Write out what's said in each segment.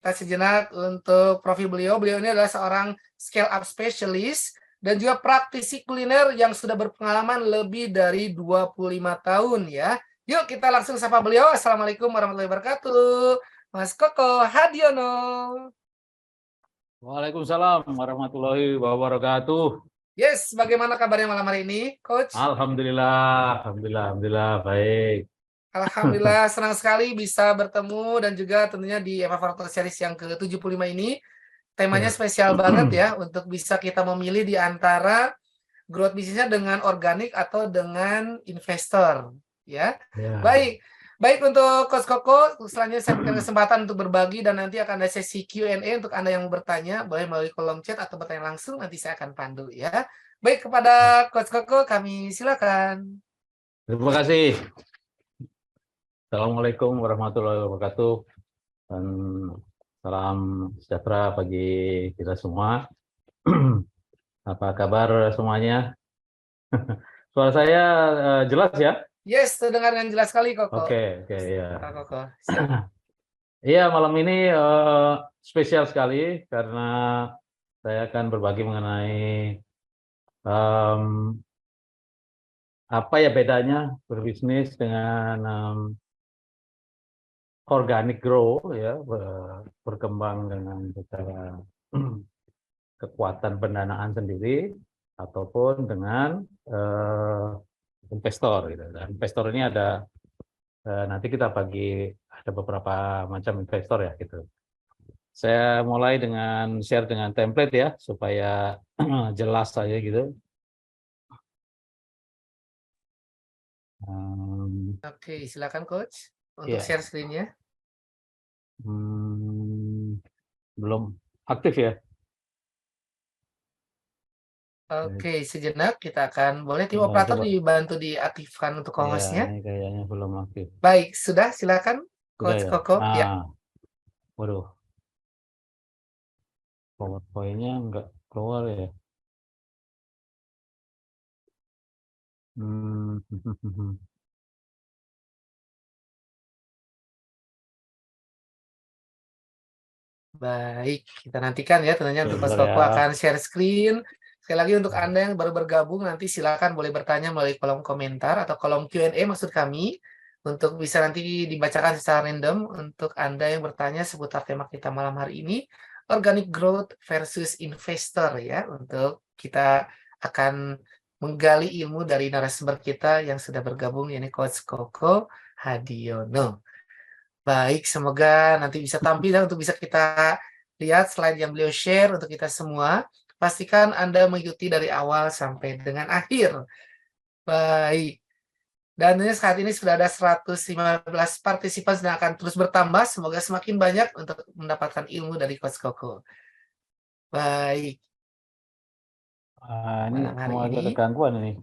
kita sejenak untuk profil beliau. Beliau ini adalah seorang scale up specialist dan juga praktisi kuliner yang sudah berpengalaman lebih dari 25 tahun ya. Yuk kita langsung sapa beliau. Assalamualaikum warahmatullahi wabarakatuh. Mas Koko Hadiono. Waalaikumsalam warahmatullahi wabarakatuh. Yes, bagaimana kabarnya malam hari ini, Coach? Alhamdulillah, baik. Alhamdulillah, senang sekali bisa bertemu dan juga tentunya di Evaporator Series yang ke-75 ini. Temanya spesial banget ya, untuk bisa kita memilih di antara growth bisnisnya dengan organik atau dengan investor. Ya, baik. Baik untuk Coach Koko, selanjutnya saya berikan kesempatan untuk berbagi dan nanti akan ada sesi Q&A untuk Anda yang mau bertanya, boleh melalui kolom chat atau bertanya langsung, nanti saya akan pandu ya. Baik, kepada Coach Koko kami silakan. Terima kasih. Assalamualaikum warahmatullahi wabarakatuh. Dan salam sejahtera bagi kita semua. Apa kabar semuanya? Suara saya jelas ya? Yes, terdengar dengan jelas sekali Koko. Oke, ya. Pak Koko, siap. Iya, malam ini spesial sekali karena saya akan berbagi mengenai apa ya bedanya berbisnis dengan organic grow ya, berkembang dengan secara kekuatan pendanaan sendiri ataupun dengan investor gitu. Dan investor ini ada nanti kita bagi ada beberapa macam investor ya gitu. Saya mulai dengan share dengan template ya supaya jelas saja gitu. Oke, silakan Coach untuk Ya. share screen-nya. Belum aktif ya. Oke, sejenak kita akan boleh tim Ya, operator coba. dibantu diaktifkan untuk Ya, host-nya. ini kayaknya belum aktif. Baik, sudah silakan Sudah Coach ya. Koko. Ya. Waduh. PowerPoint-nya nggak keluar ya. Baik, kita nantikan ya tentunya untuk Coach Sebentar Koko ya. akan share screen. Sekali lagi untuk Anda yang baru bergabung nanti silakan boleh bertanya melalui kolom komentar atau kolom Q&A maksud kami untuk bisa nanti dibacakan secara random untuk Anda yang bertanya seputar tema kita malam hari ini, organic growth versus investor ya, untuk kita akan menggali ilmu dari narasumber kita yang sudah bergabung yakni Coach Koko Hadiono. Baik, semoga nanti bisa tampil untuk bisa kita lihat slide yang beliau share untuk kita semua. Pastikan Anda mengikuti dari awal sampai dengan akhir. Baik. Dan saat ini sudah ada 115 partisipan yang akan terus bertambah. Semoga semakin banyak untuk mendapatkan ilmu dari Coach Koko. Baik. Ini mau ada gangguan ini.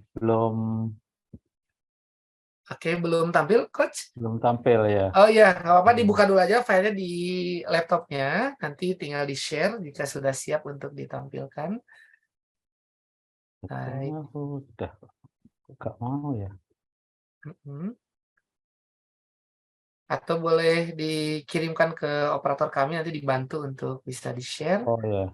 Oke, belum tampil, Coach? Belum tampil ya. Oh iya, nggak apa-apa, dibuka dulu aja filenya di laptopnya. Nanti tinggal di-share jika sudah siap untuk ditampilkan. Baik. Sudah. Nggak mau ya. Atau boleh dikirimkan ke operator kami, nanti dibantu untuk bisa di-share. Oh ya.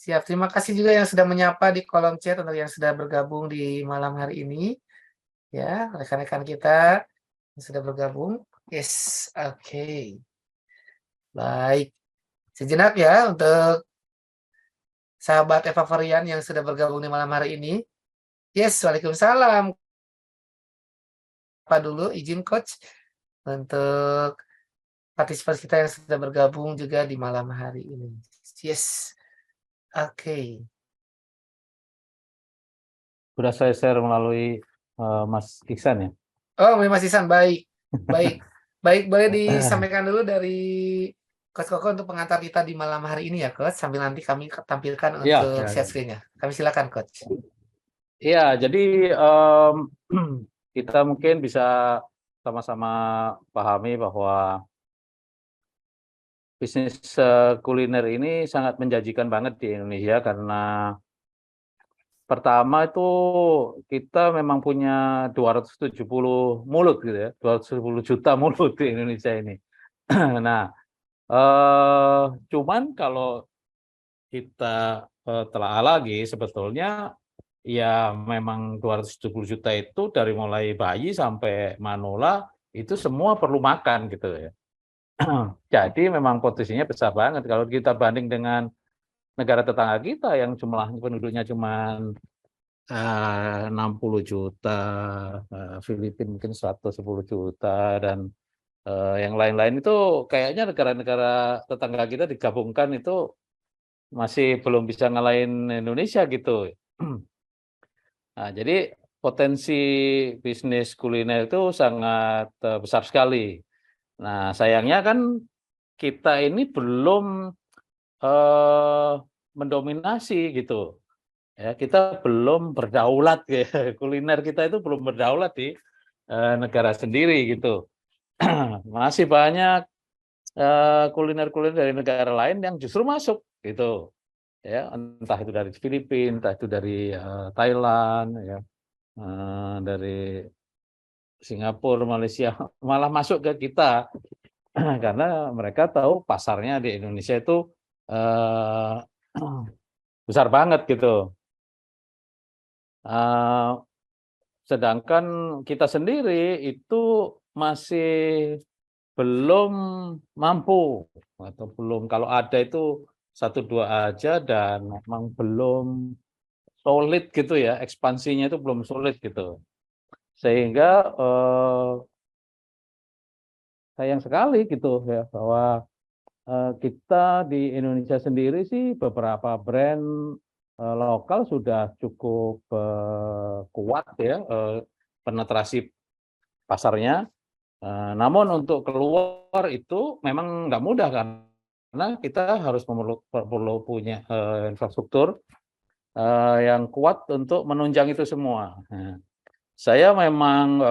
Siap, terima kasih juga yang sudah menyapa di kolom chat untuk yang sudah bergabung di malam hari ini. Ya, rekan-rekan kita yang sudah bergabung. Yes, oke. Baik. Sejenak ya untuk sahabat Eva Varian yang sudah bergabung di malam hari ini. Yes, waalaikumsalam. Apa dulu izin Coach untuk partisipan kita yang sudah bergabung juga di malam hari ini. Yes. Oke. Sudah saya share melalui Mas Iksan ya. Oh, Mas Iksan, baik. Baik. Baik, boleh disampaikan dulu dari Coach Koko untuk pengantar kita di malam hari ini ya, Coach. Sambil nanti kami tampilkan untuk share screen-nya. Kami silakan, Coach. Iya, jadi kita mungkin bisa sama-sama pahami bahwa bisnis kuliner ini sangat menjanjikan banget di Indonesia karena pertama itu kita memang punya 270 mulut gitu ya, 270 juta mulut di Indonesia ini. Nah, cuman kalau kita telaah lagi sebetulnya ya memang 270 juta itu dari mulai bayi sampai manula itu semua perlu makan gitu ya. Jadi memang potensinya besar banget kalau kita banding dengan negara tetangga kita yang jumlah penduduknya cuma 60 juta, Filipina mungkin 110 juta dan yang lain-lain itu kayaknya negara-negara tetangga kita digabungkan itu masih belum bisa ngalahin Indonesia gitu. Nah, jadi potensi bisnis kuliner itu sangat besar sekali. Nah, sayangnya kan kita ini belum eh, mendominasi gitu. Ya, kita belum berdaulat ya. Kuliner kita itu belum berdaulat di negara sendiri gitu. Masih banyak kuliner-kuliner dari negara lain yang justru masuk gitu. Ya, entah itu dari Filipina, entah itu dari Thailand, ya, dari Singapura, Malaysia, malah masuk ke kita karena mereka tahu pasarnya di Indonesia itu eh, besar banget gitu. Eh, Sedangkan kita sendiri itu masih belum mampu atau belum kalau ada itu satu dua aja dan memang belum solid gitu ya, ekspansinya itu belum solid gitu. Sehingga sayang sekali gitu ya bahwa kita di Indonesia sendiri sih beberapa brand lokal sudah cukup kuat ya penetrasi pasarnya. Namun untuk keluar itu memang nggak mudah karena kita harus perlu punya infrastruktur yang kuat untuk menunjang itu semua. Nah, saya memang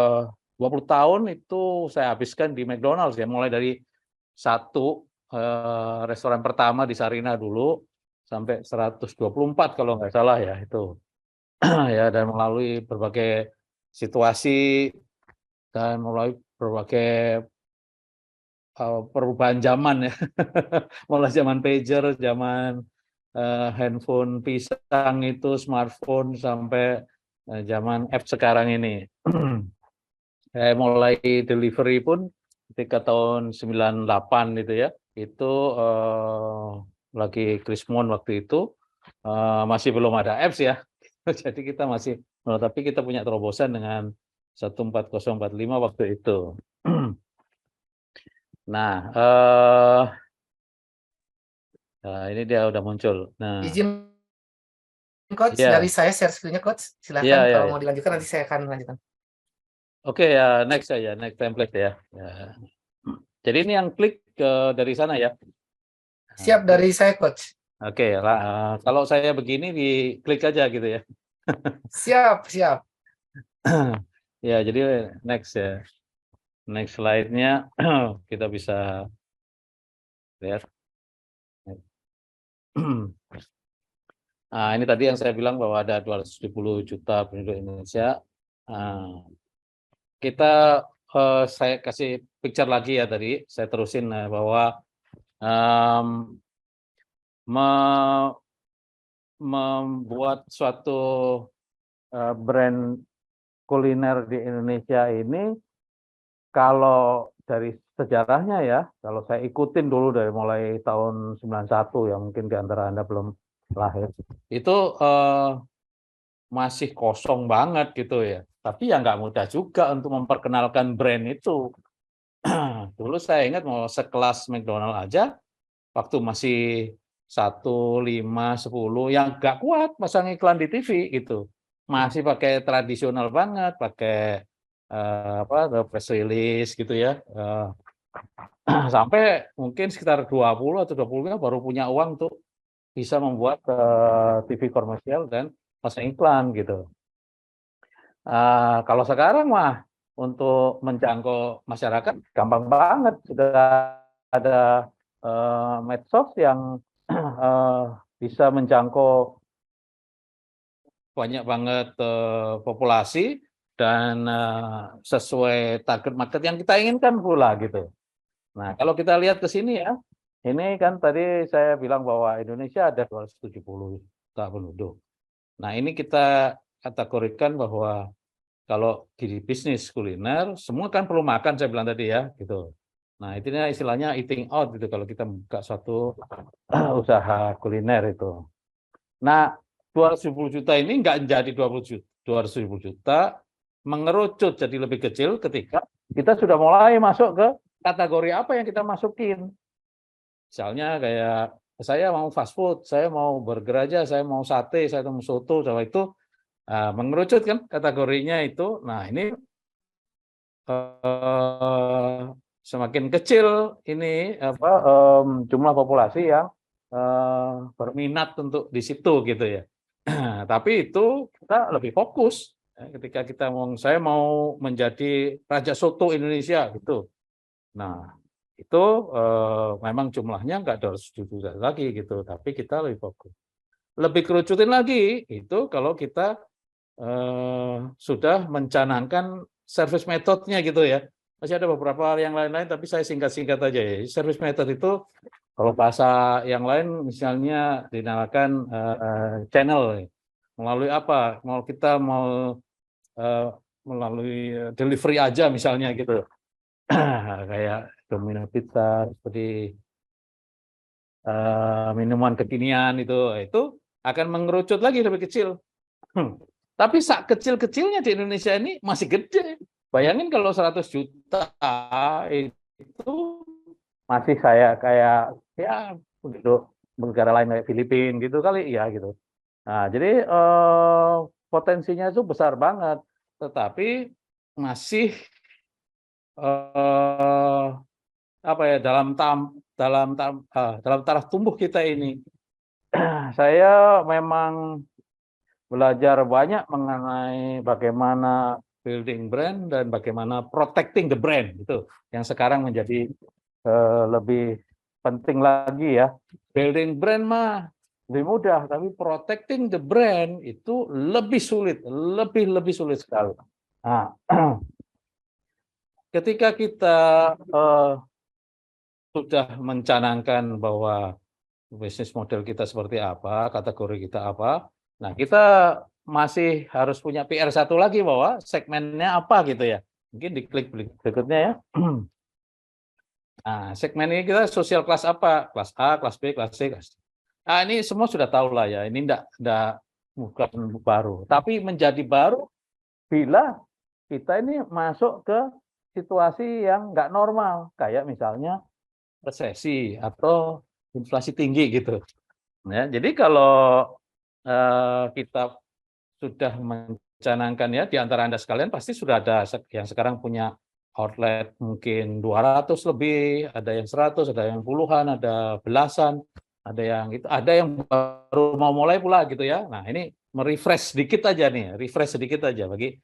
20 tahun itu saya habiskan di McDonald's ya, mulai dari satu restoran pertama di Sarina dulu sampai 124 kalau nggak salah ya itu. Ya dan melalui berbagai situasi dan melalui berbagai perubahan zaman ya. Mulai zaman pager, zaman handphone pisang itu, smartphone sampai zaman app sekarang ini. Saya mulai delivery pun ketika tahun 98 itu ya, itu lagi Krismon waktu itu masih belum ada apps ya. Jadi kita masih, tapi kita punya terobosan dengan 14045 waktu itu. Nah, nah, ini dia udah muncul. Nah, Izin Coach, dari ya, saya share screen-nya Coach. ya, Silahkan ya, kalau ya. mau dilanjutkan nanti saya akan lanjutkan. Oke ya, next saja, next template ya. Ya. Jadi ini yang klik dari sana ya. Nah, Siap dari saya Coach. oke, kalau saya begini di klik aja gitu ya. Siap, siap. Ya, jadi next ya. Next slide-nya kita bisa lihat. Nah, ini tadi yang saya bilang bahwa ada 270 juta penduduk Indonesia. Nah, kita saya kasih picture lagi ya tadi, saya terusin bahwa um, membuat suatu brand kuliner di Indonesia ini kalau dari sejarahnya ya, kalau saya ikutin dulu dari mulai tahun 91 yang mungkin di antara Anda belum lahir, itu masih kosong banget gitu ya. Tapi ya nggak mudah juga untuk memperkenalkan brand itu. Dulu saya ingat mau sekelas McDonald aja, waktu masih 1, 5, 10 yang nggak kuat pasang iklan di TV gitu. Masih pakai tradisional banget, pakai apa press release gitu ya. Sampai mungkin sekitar 20 atau 25 baru punya uang tuh bisa membuat TV komersial dan pasang iklan gitu. Kalau sekarang mah untuk menjangkau masyarakat gampang banget, sudah ada medsos yang bisa menjangkau banyak banget populasi dan sesuai target market yang kita inginkan pula gitu. Nah, kalau kita lihat ke sini ya, ini kan tadi saya bilang bahwa Indonesia ada 270 juta penduduk. Nah, ini kita kategorikan bahwa kalau di bisnis kuliner, semua kan perlu makan, saya bilang tadi ya, gitu. Nah, itu istilahnya eating out gitu kalau kita buka suatu usaha kuliner itu. Nah, 270 juta ini nggak jadi 270 juta, mengerucut jadi lebih kecil ketika kita sudah mulai masuk ke kategori apa yang kita masukin. Misalnya kayak saya mau fast food, saya mau burger aja, saya mau sate, saya mau soto, sama itu mengerucut kan kategorinya itu. Nah, ini semakin kecil ini jumlah populasi yang berminat untuk di situ gitu ya. Tapi itu kita lebih fokus ketika kita saya mau menjadi Raja Soto Indonesia gitu. Nah, itu memang jumlahnya nggak 200 juta lagi gitu, tapi kita lebih fokus. Lebih kerucutin lagi itu kalau kita sudah mencanangkan service methodnya gitu ya. Masih ada beberapa yang lain-lain, tapi saya singkat-singkat aja ya. Service method itu kalau bahasa yang lain misalnya dinamakan channel. Melalui apa? Mau kita mau melalui delivery aja misalnya gitu. Kayak Domino Pizza, seperti minuman kekinian itu akan mengerucut lagi lebih kecil. Tapi kecil-kecilnya di Indonesia ini masih gede. Bayangin kalau 100 juta itu masih saya kayak ya begitu negara lain kayak Filipina gitu kali ya gitu. Nah, jadi potensinya itu besar banget, tetapi masih apa ya dalam taraf tumbuh kita ini. Saya memang belajar banyak mengenai bagaimana building brand dan bagaimana protecting the brand itu yang sekarang menjadi lebih penting lagi ya. Building brand mah lebih mudah, tapi protecting the brand itu lebih sulit, lebih sulit sekali. Nah, ketika kita sudah mencanangkan bahwa bisnis model kita seperti apa, kategori kita apa, nah kita masih harus punya PR satu lagi bahwa segmennya apa gitu ya. Mungkin diklik berikutnya ya. Nah, segmen ini kita sosial kelas apa? Kelas A, kelas B, kelas C, kelas D. Nah, ini semua sudah tahu lah ya. Ini enggak bukan baru. Tapi menjadi baru bila kita ini masuk ke situasi yang nggak normal. Kayak misalnya resesi atau inflasi tinggi gitu. Ya, jadi kalau kita sudah mencanangkan ya di antara Anda sekalian pasti sudah ada yang sekarang punya outlet mungkin 200 lebih, ada yang 100, ada yang puluhan, ada belasan, ada yang baru mau mulai pula gitu ya. Nah, ini refresh sedikit aja bagi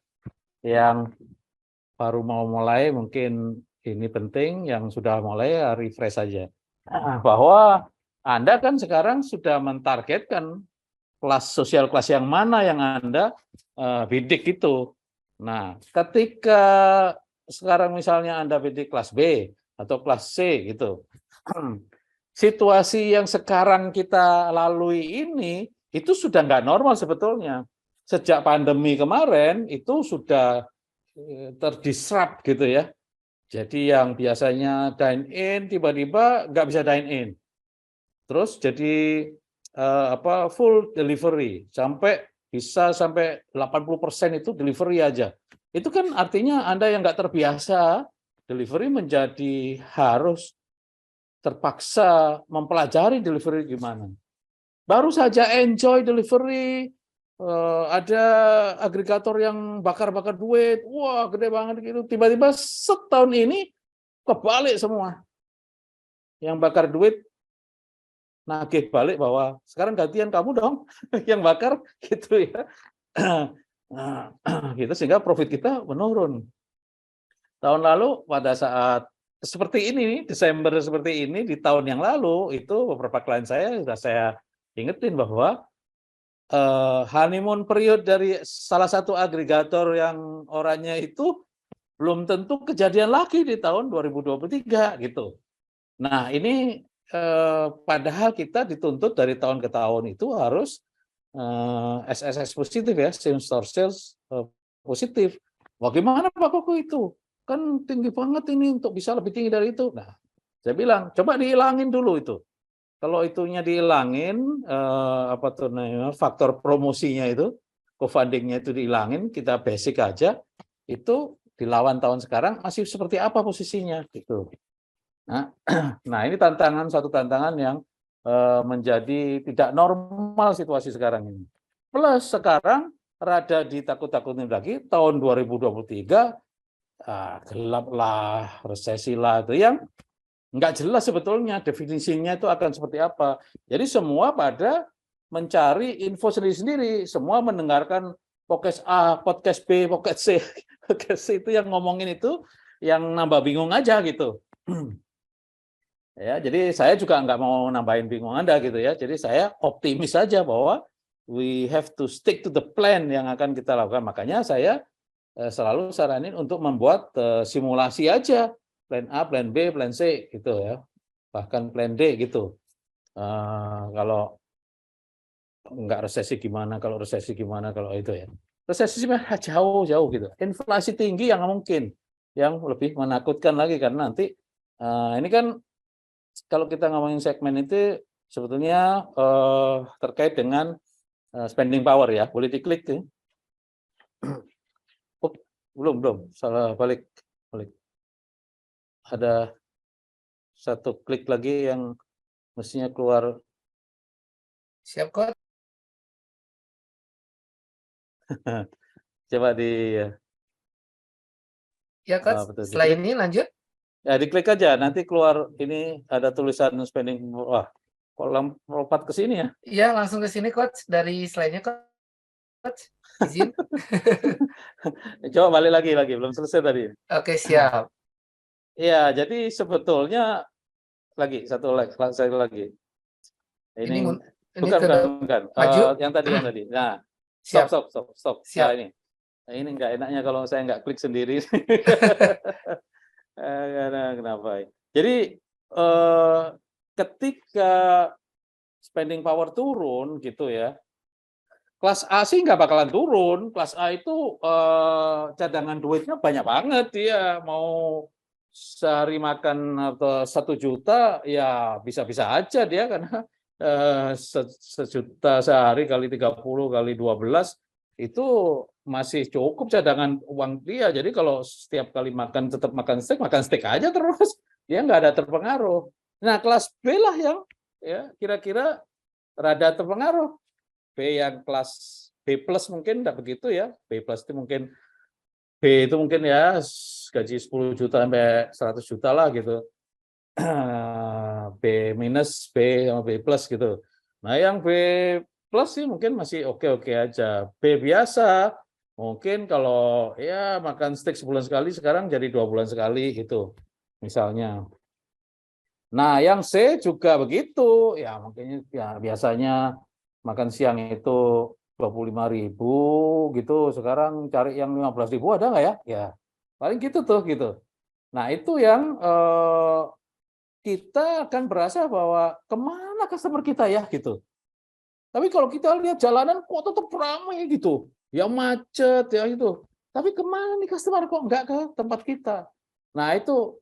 yang baru mau mulai mungkin ini penting, yang sudah mulai ya refresh saja. Bahwa Anda kan sekarang sudah mentargetkan sosial kelas yang mana yang Anda bidik itu. Nah, ketika sekarang misalnya Anda bidik kelas B atau kelas C gitu, situasi yang sekarang kita lalui ini itu sudah nggak normal sebetulnya. Sejak pandemi kemarin itu sudah terdisrupt gitu ya. Jadi yang biasanya dine in tiba-tiba nggak bisa dine in. Terus jadi full delivery bisa sampai 80% itu delivery aja. Itu kan artinya Anda yang nggak terbiasa delivery menjadi harus terpaksa mempelajari delivery gimana. Baru saja enjoy delivery, ada agregator yang bakar-bakar duit, wah gede banget gitu. Tiba-tiba setahun ini kebalik semua. Yang bakar duit nagih balik bahwa sekarang gantian kamu dong yang bakar gitu ya. Gitu sehingga profit kita menurun. Tahun lalu pada saat seperti ini, Desember seperti ini di tahun yang lalu itu beberapa klien saya sudah saya ingetin bahwa honeymoon period dari salah satu agregator yang orangnya itu belum tentu kejadian lagi di tahun 2023 gitu. Nah, ini padahal kita dituntut dari tahun ke tahun itu harus SSS positif ya, same store sales positif. Bagaimana Pak Koko itu? Kan tinggi banget ini untuk bisa lebih tinggi dari itu. Nah, saya bilang coba dihilangin dulu itu. Kalau itunya dihilangin, apa tuh namanya, faktor promosinya itu, co-fundingnya itu dihilangin, kita basic aja, itu dilawan tahun sekarang masih seperti apa posisinya gitu. Nah, nah ini satu tantangan yang menjadi tidak normal situasi sekarang ini. Plus sekarang rada ditakut-takutin lagi tahun 2023 gelap lah, resesi lah, itu yang nggak jelas sebetulnya definisinya itu akan seperti apa. Jadi semua pada mencari info sendiri-sendiri, semua mendengarkan podcast A, podcast B, podcast C, podcast C itu yang ngomongin itu yang nambah bingung aja gitu. Ya, jadi saya juga nggak mau nambahin bingung Anda gitu ya. Jadi saya optimis saja bahwa we have to stick to the plan yang akan kita lakukan. Makanya saya selalu saranin untuk membuat simulasi aja, plan A, plan B, plan C gitu ya. Bahkan plan D gitu. Kalau nggak resesi gimana, kalau resesi gimana, kalau itu ya. Resesi jauh-jauh gitu. Inflasi tinggi yang mungkin, yang lebih menakutkan lagi karena nanti ini kan kalau kita ngomongin segmen itu sebetulnya terkait dengan spending power ya. Boleh diklik tuh. Oh, belum, salah balik. Ada satu klik lagi yang mestinya keluar. Siap, Coach? Coba di Ya, Coach. betul Setelah diklik. ini lanjut. Ya diklik aja, nanti keluar ini ada tulisan spending. Wah, kok lompat ke sini ya? Iya, langsung ke sini, Coach. Dari slide-nya, Coach. Izin. Coba balik lagi, belum selesai tadi. Oke, siap. Iya, jadi sebetulnya satu lagi. Ini Bukan. maju. Yang tadi. Nah, Siap. stop. Nah, Siap. ini. Nah, ini nggak enaknya kalau saya nggak klik sendiri. Kenapa? Jadi ketika spending power turun gitu ya, kelas A sih nggak bakalan turun. Kelas A itu cadangan duitnya banyak banget dia. Mau sehari makan atau 1 juta ya bisa-bisa aja dia karena sejuta sehari kali 30 kali 12 itu masih cukup cadangan uang dia. Jadi kalau setiap kali tetap makan steak aja terus. Dia nggak ada terpengaruh. Nah, kelas B lah yang ya kira-kira rada terpengaruh. B yang kelas B plus mungkin tidak begitu ya. B plus itu mungkin B itu mungkin ya gaji 10 juta sampai 100 juta lah gitu. B minus, B sama B plus gitu. Nah yang B plus sih mungkin masih oke-oke aja. B biasa mungkin kalau ya makan steak sebulan sekali sekarang jadi 2 bulan sekali gitu misalnya. Nah yang C juga begitu ya mungkin ya biasanya makan siang itu 25.000 gitu, sekarang cari yang 15.000 ada nggak ya? Ya paling gitu tuh gitu. Nah itu yang kita akan berasa bahwa kemana customer kita ya gitu. Tapi kalau kita lihat jalanan kok tetap ramai gitu, ya macet ya itu. Tapi kemana nih customer kok nggak ke tempat kita? Nah itu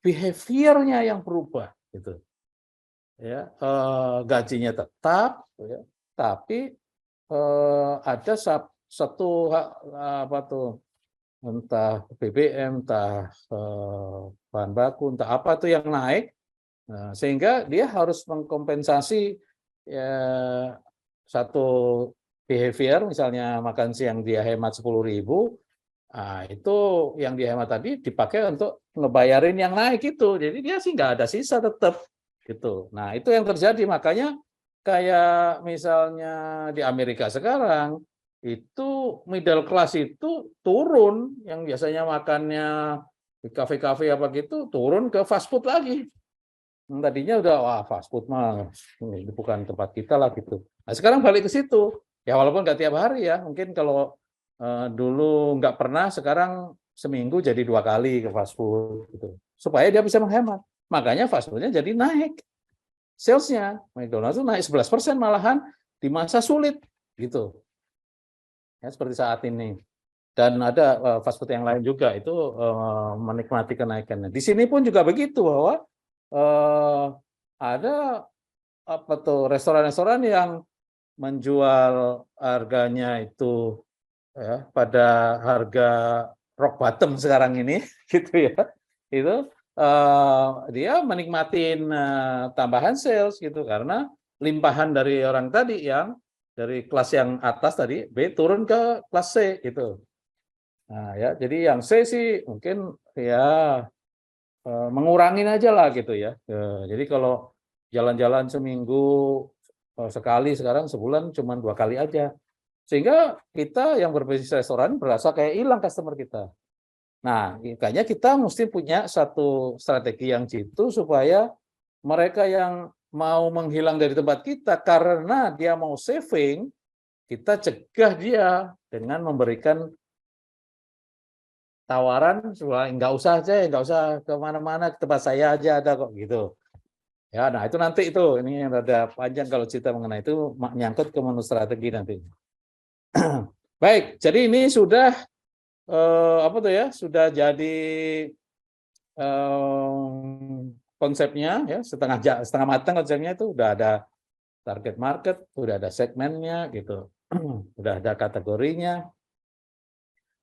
behavior-nya yang berubah gitu. Ya gajinya tetap, ya, tapi ada satu apa tuh entah BBM, entah bahan baku, entah apa tuh yang naik, nah, sehingga dia harus mengkompensasi ya, satu behavior, misalnya makan siang dia hemat 10.000, nah, itu yang dihemat tadi dipakai untuk ngebayarin yang naik itu, jadi dia sih nggak ada sisa tetap gitu. Nah itu yang terjadi, makanya kayak misalnya di Amerika sekarang itu middle class itu turun, yang biasanya makannya di kafe-kafe apa gitu turun ke fast food lagi. Tadinya udah wah fast food mah ini bukan tempat kita lah gitu. Nah sekarang balik ke situ ya, walaupun nggak tiap hari ya, mungkin kalau dulu nggak pernah, sekarang seminggu jadi 2 kali ke fast food gitu. Supaya dia bisa menghemat. Makanya fast food-nya jadi naik. Sales-nya McDonald's itu naik 11% malahan di masa sulit gitu. Ya, seperti saat ini. Dan ada fast food yang lain juga itu menikmati kenaikannya. Di sini pun juga begitu bahwa ada apa tuh restoran-restoran yang menjual harganya itu ya pada harga rock bottom sekarang ini gitu ya. Itu dia menikmatin tambahan sales gitu karena limpahan dari orang tadi yang dari kelas yang atas tadi B turun ke kelas C gitu. Nah, ya, jadi yang C sih mungkin ya mengurangin aja lah gitu ya. Jadi kalau jalan-jalan seminggu sekali, sekarang sebulan cuma 2 kali aja. Sehingga kita yang berbisnis restoran berasa kayak hilang customer kita. Nah, makanya kita mesti punya satu strategi yang jitu supaya mereka yang mau menghilang dari tempat kita karena dia mau saving, kita cegah dia dengan memberikan tawaran nggak usah aja, nggak usah kemana-mana, ke tempat saya aja ada kok gitu. Ya, nah itu nanti itu ini yang rada panjang kalau cerita mengenai itu nyangkut ke menu strategi nanti. Baik, jadi ini sudah apa tuh ya? Sudah jadi konsepnya ya setengah matang konsepnya itu udah ada target market, udah ada segmennya gitu, udah ada kategorinya.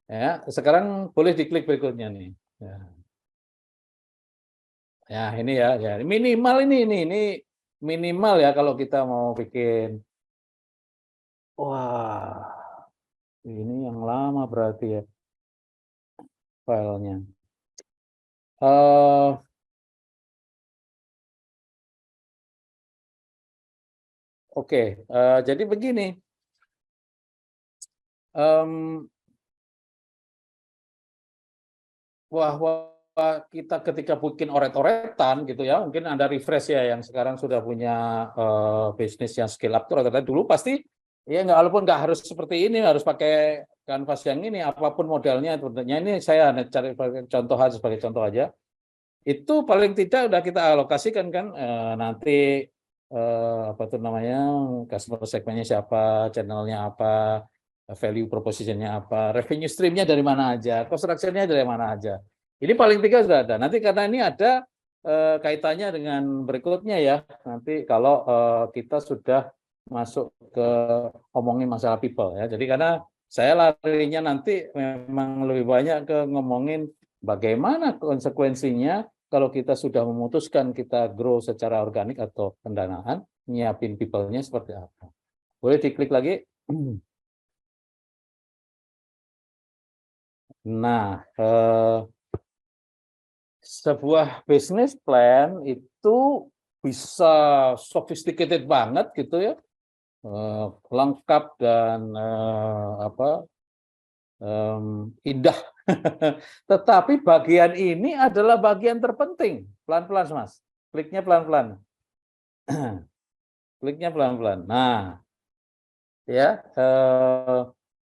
Ya, sekarang boleh diklik berikutnya nih. Ya. Ya, ini ya minimal ini minimal ya kalau kita mau bikin. Wah, ini yang lama berarti ya filenya. Oke, jadi begini. Bahwa kita ketika bikin oret-oretan gitu ya, mungkin Anda refresh ya yang sekarang sudah punya bisnis yang scale up tuh rata-rata dulu pasti ya nggak, walaupun nggak harus seperti ini, harus pakai kanvas yang ini, apapun modelnya tentunya ini saya cari contoh aja sebagai contoh aja. Itu paling tidak udah kita alokasikan kan nanti apa tuh namanya customer segmennya siapa, channelnya apa, value propositionnya apa, revenue streamnya dari mana aja, cost structure-nya dari mana aja. Ini paling tiga sudah ada. Nanti karena ini ada kaitannya dengan berikutnya ya. Nanti kalau kita sudah masuk ke ngomongin masalah people ya. Jadi karena saya larinya nanti memang lebih banyak ke ngomongin bagaimana konsekuensinya kalau kita sudah memutuskan kita grow secara organik atau pendanaan, nyiapin people-nya seperti apa. Boleh diklik lagi. Nah, sebuah business plan itu bisa sophisticated banget gitu ya, lengkap dan indah. Tetapi bagian ini adalah bagian terpenting. Pelan-pelan, Mas. Kliknya pelan-pelan. Kliknya pelan-pelan. Nah, ya,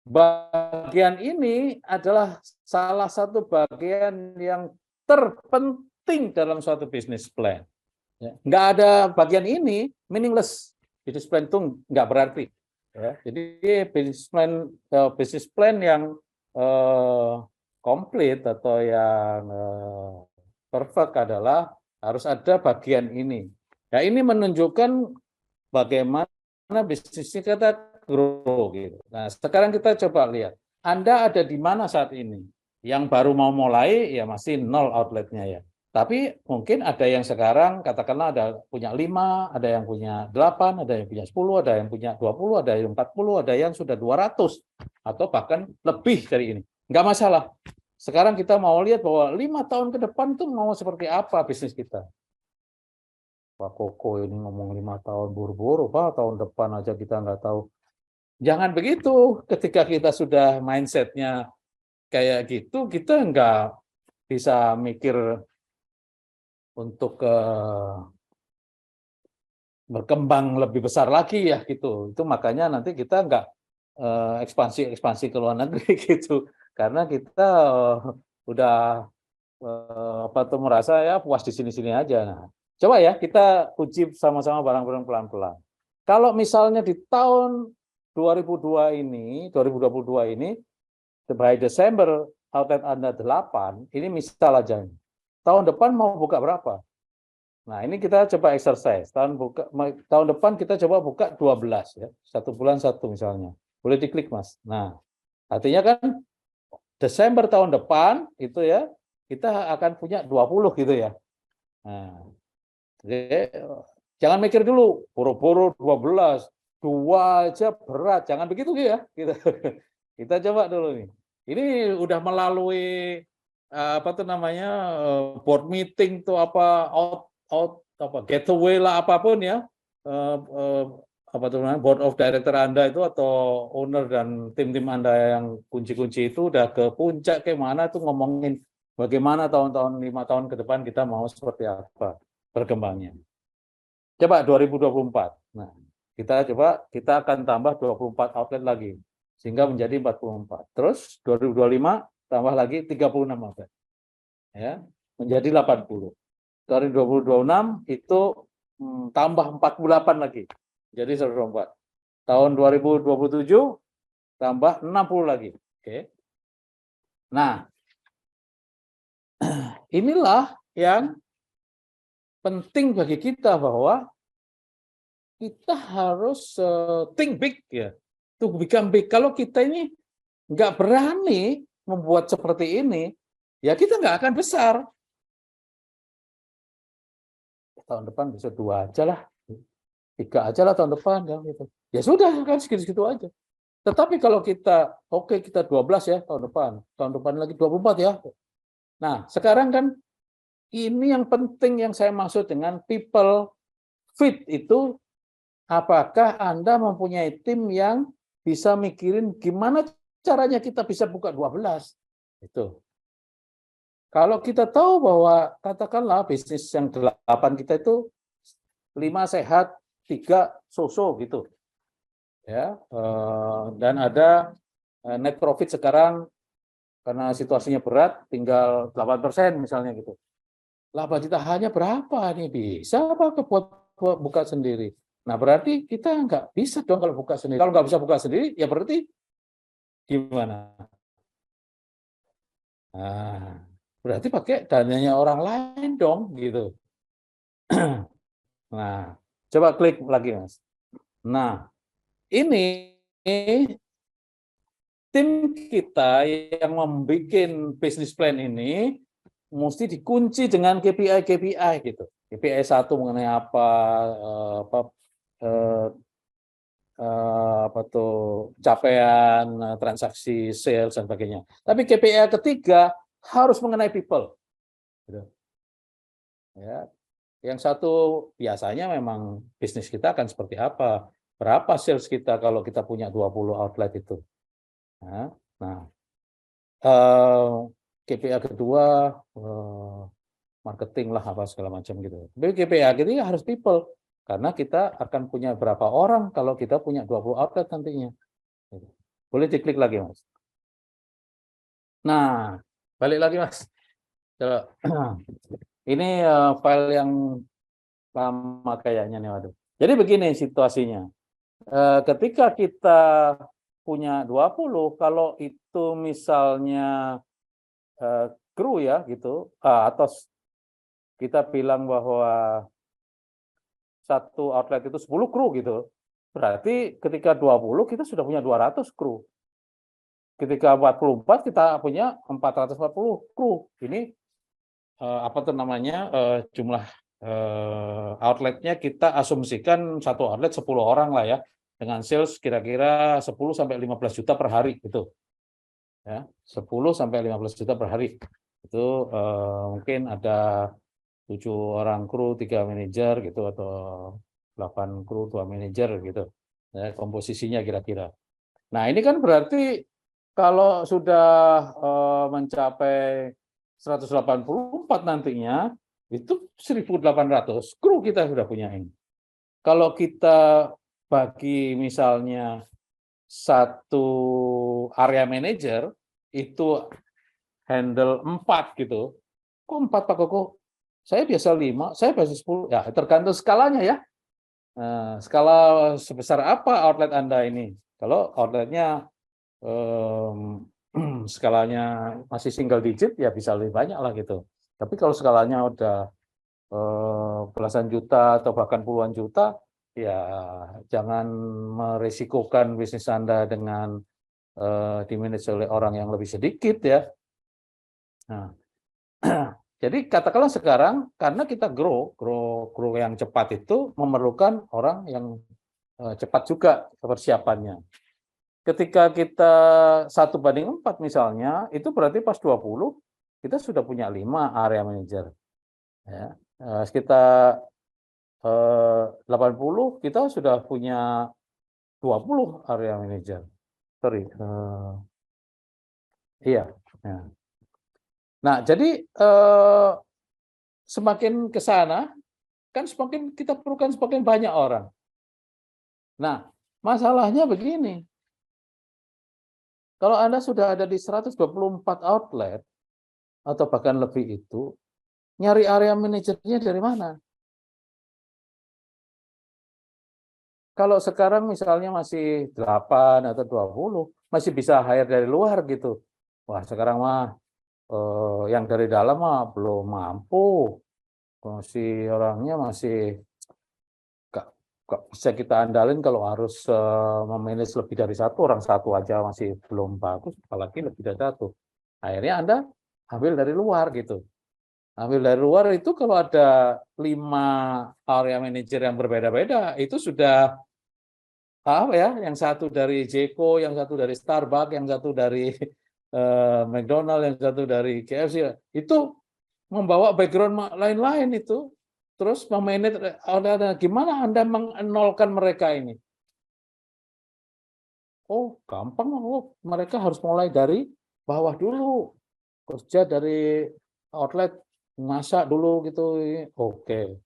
bagian ini adalah salah satu bagian yang terpenting dalam suatu business plan. Ya, nggak ada bagian ini, meaningless. Business plan itu nggak berarti. Ya, jadi business plan yang komplit atau yang perfect adalah harus ada bagian ini. Nah, ini menunjukkan bagaimana bisnisnya kita grow gitu. Nah, sekarang kita coba lihat. Anda ada di mana saat ini? Yang baru mau mulai ya masih 0 outletnya ya. Tapi mungkin ada yang sekarang katakanlah ada punya 5, ada yang punya 8, ada yang punya 10, ada yang punya 20, ada yang 40, ada yang sudah 200 atau bahkan lebih dari ini. Enggak masalah. Sekarang kita mau lihat bahwa 5 tahun ke depan itu mau seperti apa bisnis kita. Pak Koko ini ngomong 5 tahun buru-buru, Pak, tahun depan aja kita nggak tahu. Jangan begitu. Ketika kita sudah mindsetnya kayak gitu, kita nggak bisa mikir untuk berkembang lebih besar lagi ya gitu. Itu makanya nanti kita nggak ekspansi ke luar negeri gitu. Karena kita udah apa tuh merasa ya puas di sini-sini aja. Nah, coba ya kita uji sama-sama bareng-bareng pelan-pelan. Kalau misalnya di tahun 2022 ini, by Desember outlet Anda 8, ini misal aja. Tahun depan mau buka berapa? Nah, ini kita coba exercise. Tahun depan kita coba buka 12 ya. 1 bulan 1 misalnya. Boleh diklik, Mas. Nah, artinya kan Desember tahun depan itu ya kita akan punya 20 gitu ya. Nah, jadi, jangan mikir dulu boro-boro 12, 2 aja berat, jangan begitu ya. Gitu. Kita coba dulu nih. Ini udah melalui apa tuh namanya board meeting tuh apa apa getaway lah apapun ya. Apa tuh namanya board of director Anda itu atau owner dan tim-tim Anda yang kunci-kunci itu udah ke puncak kayak mana tuh ngomongin bagaimana tahun-tahun 5 tahun ke depan kita mau seperti apa berkembangnya. Coba 2024. Nah, kita akan tambah 24 outlet lagi sehingga menjadi 44. Terus 2025 tambah lagi 36 outlet. Ya, menjadi 80. Dari 2026 itu tambah 48 lagi. Jadi 124. Tahun 2027 tambah 60 lagi. Oke. Nah, inilah yang penting bagi kita bahwa kita harus think big ya. To become big. Kalau kita ini nggak berani membuat seperti ini, ya kita nggak akan besar. Tahun depan bisa 2 aja lah, 3 aja lah tahun depan ya gitu. Ya sudah kan segitu-segitu aja. Tetapi kalau kita kita 12 ya tahun depan lagi 24 ya. Nah, sekarang kan ini yang penting yang saya maksud dengan people fit itu, apakah Anda mempunyai tim yang bisa mikirin gimana caranya kita bisa buka 12. Itu. Kalau kita tahu bahwa katakanlah bisnis yang 8 kita itu 5 sehat, 3 so-so gitu. Ya, dan ada net profit sekarang karena situasinya berat tinggal 8% misalnya gitu. Laba ditahannya berapa nih? Bisa apa buat buka sendiri? Nah, berarti kita nggak bisa dong kalau buka sendiri. Kalau nggak bisa buka sendiri, ya berarti gimana? Nah, berarti pakai dananya orang lain dong, gitu. Nah, coba klik lagi, Mas. Nah, ini tim kita yang membuat bisnis plan ini mesti dikunci dengan KPI gitu. KPI 1 mengenai apa apa tuh capaian transaksi sales dan sebagainya. Tapi KPI ketiga harus mengenai people. Gitu. Ya. Yang satu biasanya memang bisnis kita akan seperti apa, berapa sales kita kalau kita punya 20 outlet itu. Nah, KPI kedua marketing lah apa segala macam gitu. Tapi KPI ketiga harus people. Karena kita akan punya berapa orang kalau kita punya 20 outlet nantinya. Boleh diklik lagi, Mas. Nah, balik lagi, Mas. Coba. Ini file yang lama kayaknya nih, waduh. Jadi begini situasinya. Ketika kita punya 20, kalau itu misalnya kru ya gitu, atau kita bilang bahwa satu outlet itu 10 kru gitu. Berarti ketika 20 kita sudah punya 200 kru. Ketika 44 kita punya 440 kru. Ini apa tuh namanya jumlah outletnya kita asumsikan satu outlet 10 orang lah ya. Dengan sales kira-kira 10 sampai 15 juta per hari gitu. Ya, 10 sampai 15 juta per hari. Itu mungkin ada 7 orang kru, 3 manajer gitu, atau 8 kru, 2 manajer gitu. Ya, komposisinya kira-kira. Nah, ini kan berarti kalau sudah mencapai 184 nantinya, itu 1.800 kru kita sudah punya ini. Kalau kita bagi misalnya satu area manajer, itu handle 4 gitu. Kok 4 Pak Koko? Saya biasa 5, saya biasa 10. Ya, tergantung skalanya ya. Skala sebesar apa outlet Anda ini? Kalau outletnya skalanya masih single digit, ya bisa lebih banyak lah gitu. Tapi kalau skalanya udah belasan juta atau bahkan puluhan juta, ya jangan merisikokan bisnis Anda dengan dimanage oleh orang yang lebih sedikit ya. Nah, jadi katakanlah sekarang karena kita grow yang cepat itu memerlukan orang yang cepat juga persiapannya. Ketika kita 1:4 misalnya, itu berarti pas 20 kita sudah punya 5 area manager. Ya. Sekitar 80 kita sudah punya 20 area manager. Sorry. Iya. Nah, jadi semakin ke sana, kan semakin kita perlukan semakin banyak orang. Nah, masalahnya begini. Kalau Anda sudah ada di 124 outlet, atau bahkan lebih itu, nyari area manajernya dari mana? Kalau sekarang misalnya masih 8 atau 20, masih bisa hire dari luar gitu. Wah, sekarang mah yang dari dalam mah belum mampu. Masih orangnya masih nggak bisa kita andalin kalau harus memanage lebih dari satu, orang satu aja masih belum bagus, apalagi lebih dari satu. Akhirnya Anda ambil dari luar gitu. Ambil dari luar itu kalau ada 5 area manager yang berbeda-beda, itu sudah apa ya, yang satu dari Jeko, yang satu dari Starbucks, yang satu dari McDonald, yang satu dari KFC, itu membawa background lain-lain itu. Terus memanage, gimana Anda menolkan mereka ini? Oh, gampang. Oh, mereka harus mulai dari bawah dulu. Kerja dari outlet, masak dulu gitu. Oke.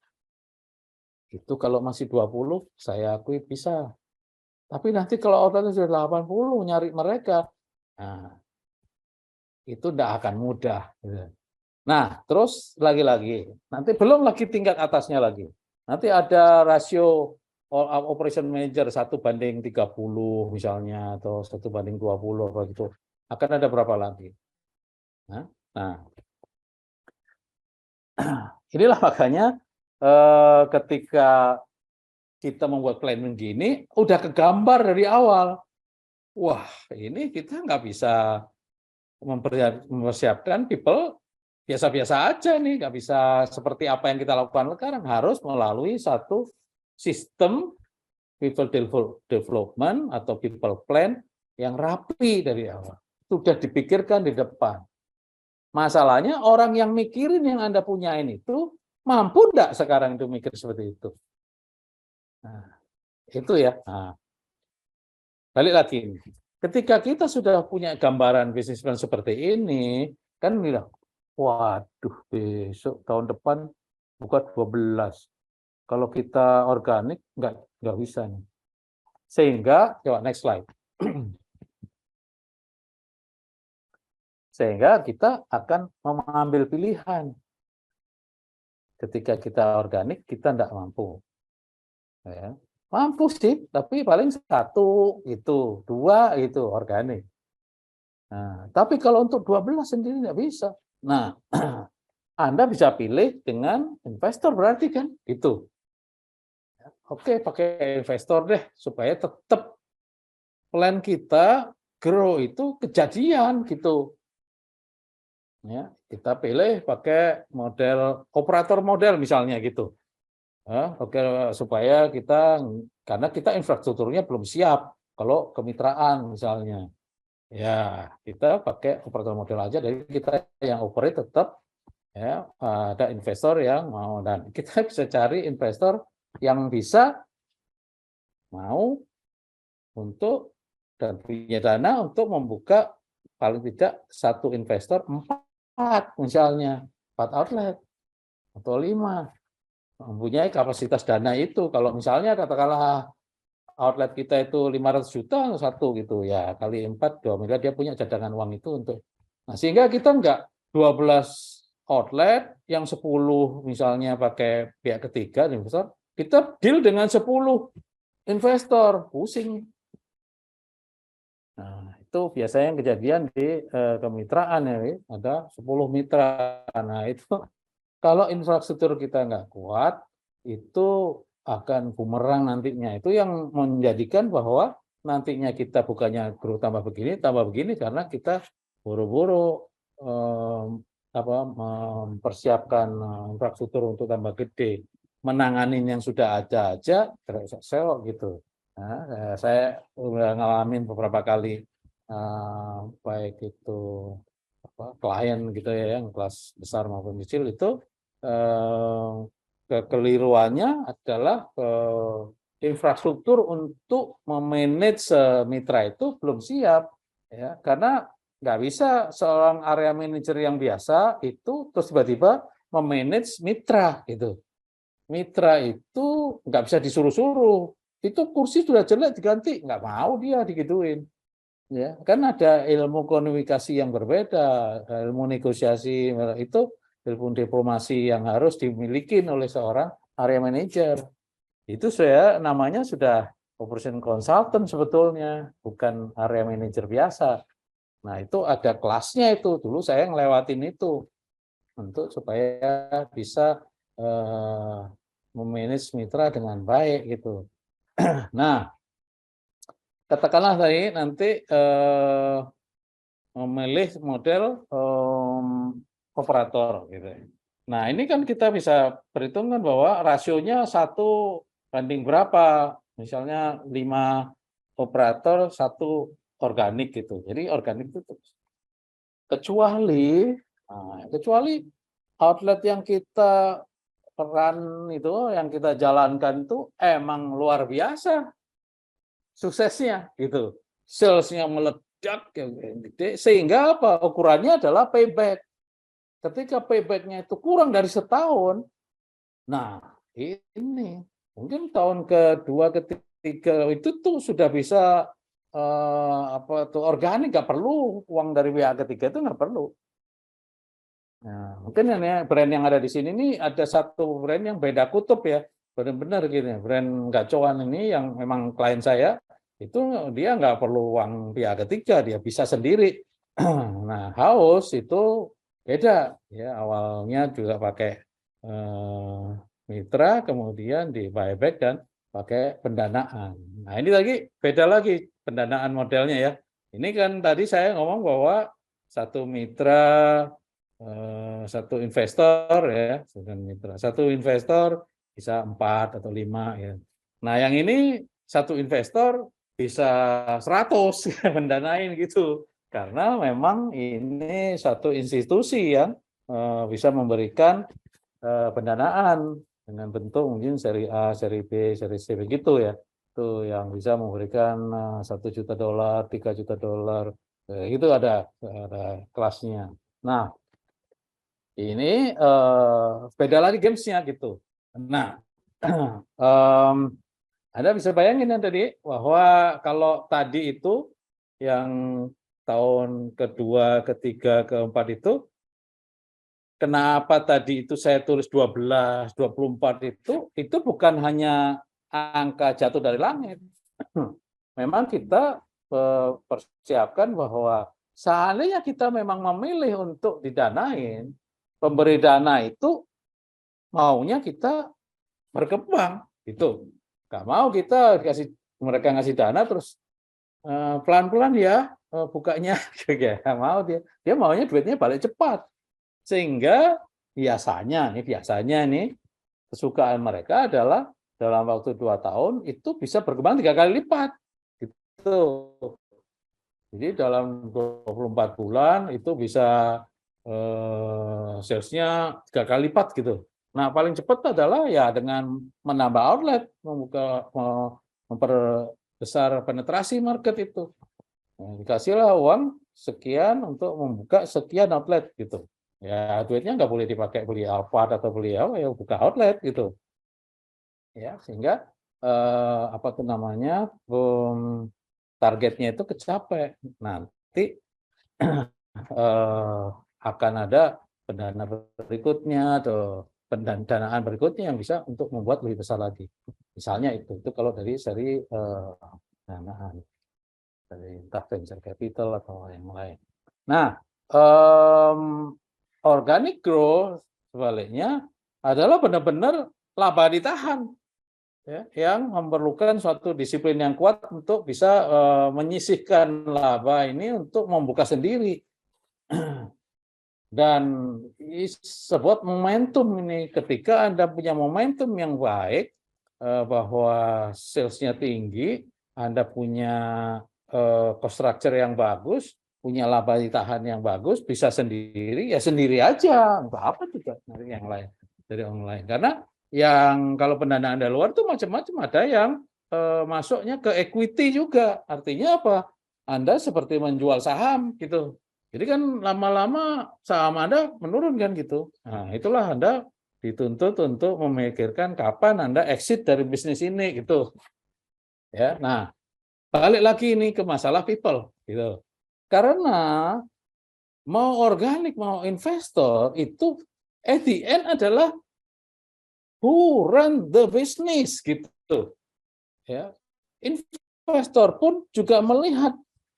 Itu kalau masih 20, saya akui bisa. Tapi nanti kalau outletnya sudah 80, nyari mereka, nah, itu tidak akan mudah. Nah, terus lagi-lagi, nanti belum lagi tingkat atasnya lagi. Nanti ada rasio operation manager 1:30 misalnya, atau 1:20 begitu. Akan ada berapa lagi? Nah, inilah makanya ketika kita membuat planning gini, udah kegambar dari awal. Wah, ini kita nggak bisa mempersiapkan people biasa-biasa aja nih, nggak bisa seperti apa yang kita lakukan sekarang, harus melalui satu sistem people development atau people plan yang rapi dari awal. Sudah dipikirkan di depan. Masalahnya orang yang mikirin yang Anda punyain itu mampu enggak sekarang itu mikir seperti itu? Nah, itu ya. Nah, balik lagi. Ketika kita sudah punya gambaran bisnis plan seperti ini, kan bilang, waduh, besok tahun depan buka 12. Kalau kita organik nggak bisa nih. Sehingga, coba next slide. Sehingga kita akan mengambil pilihan. Ketika kita organik, kita tidak mampu. Ya. Mampu sih, tapi paling 1 itu, 2 itu organik. Nah, tapi kalau untuk 12 sendiri nggak bisa. Nah, Anda bisa pilih dengan investor berarti kan, itu. Oke, pakai investor deh, supaya tetap plan kita grow itu kejadian gitu. Ya, kita pilih pakai model operator model misalnya gitu. Oke, supaya kita, karena kita infrastrukturnya belum siap kalau kemitraan misalnya. Ya, kita pakai operator model aja, jadi kita yang operate tetap ya, ada investor yang mau, dan kita bisa cari investor yang bisa mau untuk dan punya dana untuk membuka paling tidak satu investor 4 misalnya, 4 outlet atau 5. Mempunyai kapasitas dana itu. Kalau misalnya katakanlah outlet kita itu 500 juta satu gitu ya, kali 4 2 miliar, dia punya cadangan uang itu untuk Nah, sehingga kita nggak 12 outlet yang 10 misalnya pakai pihak ketiga investor, kita deal dengan 10 investor, pusing. Nah, itu biasanya yang kejadian di kemitraan ya, ada 10 mitra. Nah, itu kalau infrastruktur kita nggak kuat, itu akan bumerang nantinya. Itu yang menjadikan bahwa nantinya kita bukannya growth tambah begini, karena kita buru-buru mempersiapkan infrastruktur untuk tambah gede, menanganin yang sudah ada aja, sewok gitu. Nah, saya udah ngalamin beberapa kali, baik itu klien gitu ya, yang kelas besar maupun kecil itu kekeliruannya adalah infrastruktur untuk memanage mitra itu belum siap ya, karena nggak bisa seorang area manager yang biasa itu terus tiba-tiba memanage mitra gitu. Mitra itu nggak bisa disuruh-suruh, itu kursi sudah jelek diganti, nggak mau dia digituin. Ya, kan ada ilmu komunikasi yang berbeda, ilmu negosiasi itu ilmu diplomasi yang harus dimiliki oleh seorang area manager. Itu saya namanya sudah operation consultant sebetulnya, bukan area manager biasa. Nah, itu ada kelasnya itu. Dulu saya ngelewatin itu untuk supaya bisa memanage mitra dengan baik gitu. Nah, katakanlah tadi nanti memilih model operator gitu. Nah, ini kan kita bisa perhitungkan bahwa rasionya 1 banding berapa. Misalnya 5 operator, 1 organik gitu. Jadi organik itu kecuali kecuali outlet yang kita peran itu, yang kita jalankan itu emang luar biasa suksesnya gitu. Salesnya meledak gede, sehingga apa? Ukurannya adalah payback. Ketika paybacknya itu kurang dari setahun, nah ini mungkin tahun kedua, ketiga itu tuh sudah bisa apa tuh organik, nggak perlu uang dari pihak ketiga, itu nggak perlu. Nah, mungkin ini brand yang ada di sini ini ada satu brand yang beda kutub ya, benar-benar gini. Brand gacoan ini yang memang klien saya itu dia nggak perlu uang pihak ketiga, dia bisa sendiri. Nah, Haus itu beda ya, awalnya juga pakai mitra, kemudian di buyback dan pakai pendanaan. Nah, ini lagi beda lagi pendanaan modelnya ya. Ini kan tadi saya ngomong bahwa satu mitra, satu investor ya, satu investor bisa 4 atau 5 ya. Nah, yang ini satu investor bisa 100 mendanain gitu. Karena memang ini satu institusi yang bisa memberikan pendanaan dengan bentuk mungkin seri A, seri B, seri C begitu ya. Itu yang bisa memberikan $1 juta, $3 juta, itu ada kelasnya. Nah, ini beda lagi gamesnya gitu. Nah, Anda bisa bayangin yang tadi bahwa kalau tadi itu yang tahun kedua, ketiga, keempat itu, kenapa tadi itu saya tulis 12, 24 itu bukan hanya angka jatuh dari langit. Memang kita persiapkan bahwa seandainya kita memang memilih untuk didanain, pemberi dana itu maunya kita berkembang gitu. Gak mau kita dikasih, mereka ngasih dana terus pelan-pelan ya bukanya, ya mau dia maunya duitnya balik cepat, sehingga biasanya nih kesukaan mereka adalah dalam waktu 2 tahun itu bisa berkembang 3 kali lipat gitu. Jadi dalam 24 bulan itu bisa salesnya 3 kali lipat gitu. Nah, paling cepat adalah ya dengan menambah outlet, memperbesar penetrasi market itu. Nah, dikasihlah uang sekian untuk membuka sekian outlet gitu. Ya, duitnya nggak boleh dipakai beli Alphard atau beli apa, ya buka outlet gitu. Ya, sehingga apa tuh namanya, targetnya itu kecapai. Nanti akan ada pendana berikutnya atau pendanaan berikutnya yang bisa untuk membuat lebih besar lagi. Misalnya itu kalau dari seri danaan dari entah venture capital atau yang lain. Nah, organic growth sebaliknya adalah benar-benar laba ditahan, ya, yang memerlukan suatu disiplin yang kuat untuk bisa menyisihkan laba ini untuk membuka sendiri. Dan sebuah momentum ini, ketika Anda punya momentum yang baik, bahwa salesnya tinggi, Anda punya cost structure yang bagus, punya laba ditahan yang bagus, bisa sendiri, ya sendiri aja, nggak apa juga dari yang lain, dari online. Karena yang kalau pendanaan dari luar itu macam-macam, ada yang masuknya ke equity juga, artinya apa? Anda seperti menjual saham gitu. Jadi kan lama-lama saham Anda menurun kan gitu. Nah, itulah Anda dituntut untuk memikirkan kapan Anda exit dari bisnis ini gitu. Ya. Nah, balik lagi ini ke masalah people gitu. Karena mau organik mau investor itu at the end adalah who run the business gitu. Ya. Investor pun juga melihat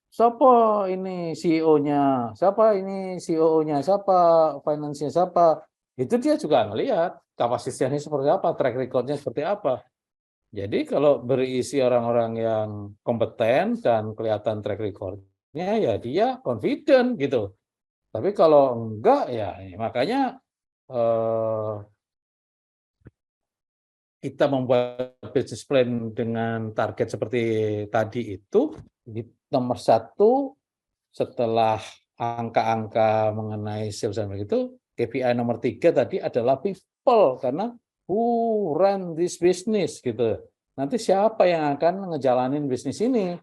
siapa ini CEO-nya, siapa ini COO-nya, siapa finance-nya, siapa. Itu dia juga ngelihat kapasitasnya seperti apa, track record-nya seperti apa. Jadi kalau berisi orang-orang yang kompeten dan kelihatan track record-nya, ya dia confident gitu. Tapi kalau enggak, ya makanya kita membuat business plan dengan target seperti tadi itu, di nomor satu setelah angka-angka mengenai sales dan begitu, KPI nomor 3 tadi adalah people, karena who run this business gitu. Nanti siapa yang akan ngejalanin bisnis ini?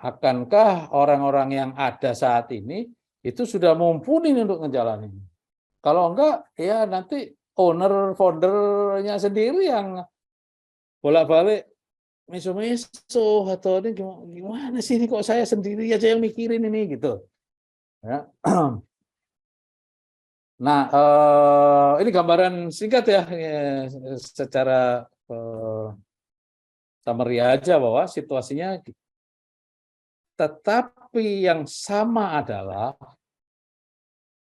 Akankah orang-orang yang ada saat ini itu sudah mumpuni untuk ngejalanin? Kalau enggak, ya nanti owner, foundernya sendiri yang bolak-balik meso-meso atau ini gimana sih ini kok saya sendiri aja yang mikirin ini gitu. Ya. Nah, ini gambaran singkat ya, secara summary aja bahwa situasinya, tetapi yang sama adalah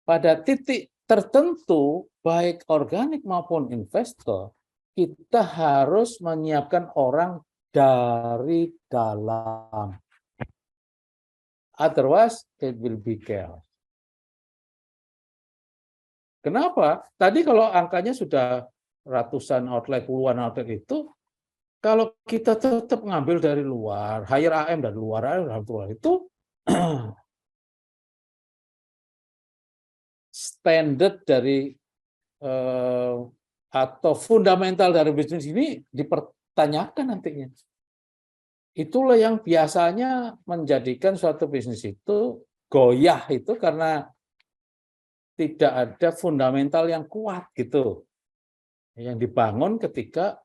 pada titik tertentu, baik organik maupun investor, kita harus menyiapkan orang dari dalam. Otherwise, it will be chaos. Kenapa? Tadi kalau angkanya sudah ratusan outlet, puluhan outlet itu, kalau kita tetap ngambil dari luar, hire AM dari luar, itu standar dari atau fundamental dari bisnis ini dipertanyakan nantinya. Itulah yang biasanya menjadikan suatu bisnis itu goyah itu karena tidak ada fundamental yang kuat gitu. Yang dibangun ketika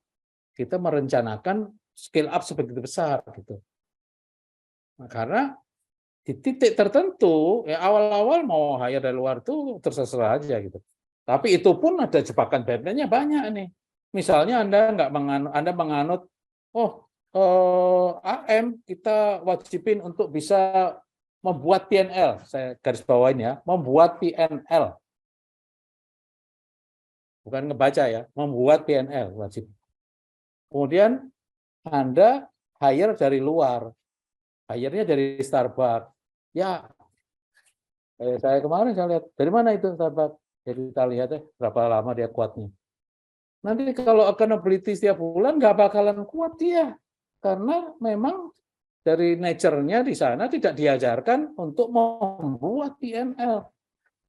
kita merencanakan scale up sebegitu besar gitu. Nah, karena di titik tertentu ya awal-awal mau hire dari luar tuh terserah aja gitu. Tapi itu pun ada jebakan Batman-nya banyak nih. Misalnya Anda menganut AM kita wajibin untuk bisa membuat PNL. Saya garis bawain ya, membuat PNL. Bukan ngebaca ya, membuat PNL wajib. Kemudian Anda hire dari luar. Hire-nya dari Starbucks. Ya, saya kemarin saya lihat, dari mana itu Starbucks? Jadi kita lihat berapa lama dia kuatnya. Nanti kalau accountability setiap bulan nggak bakalan kuat dia. Karena memang dari nature-nya di sana tidak diajarkan untuk membuat PNL.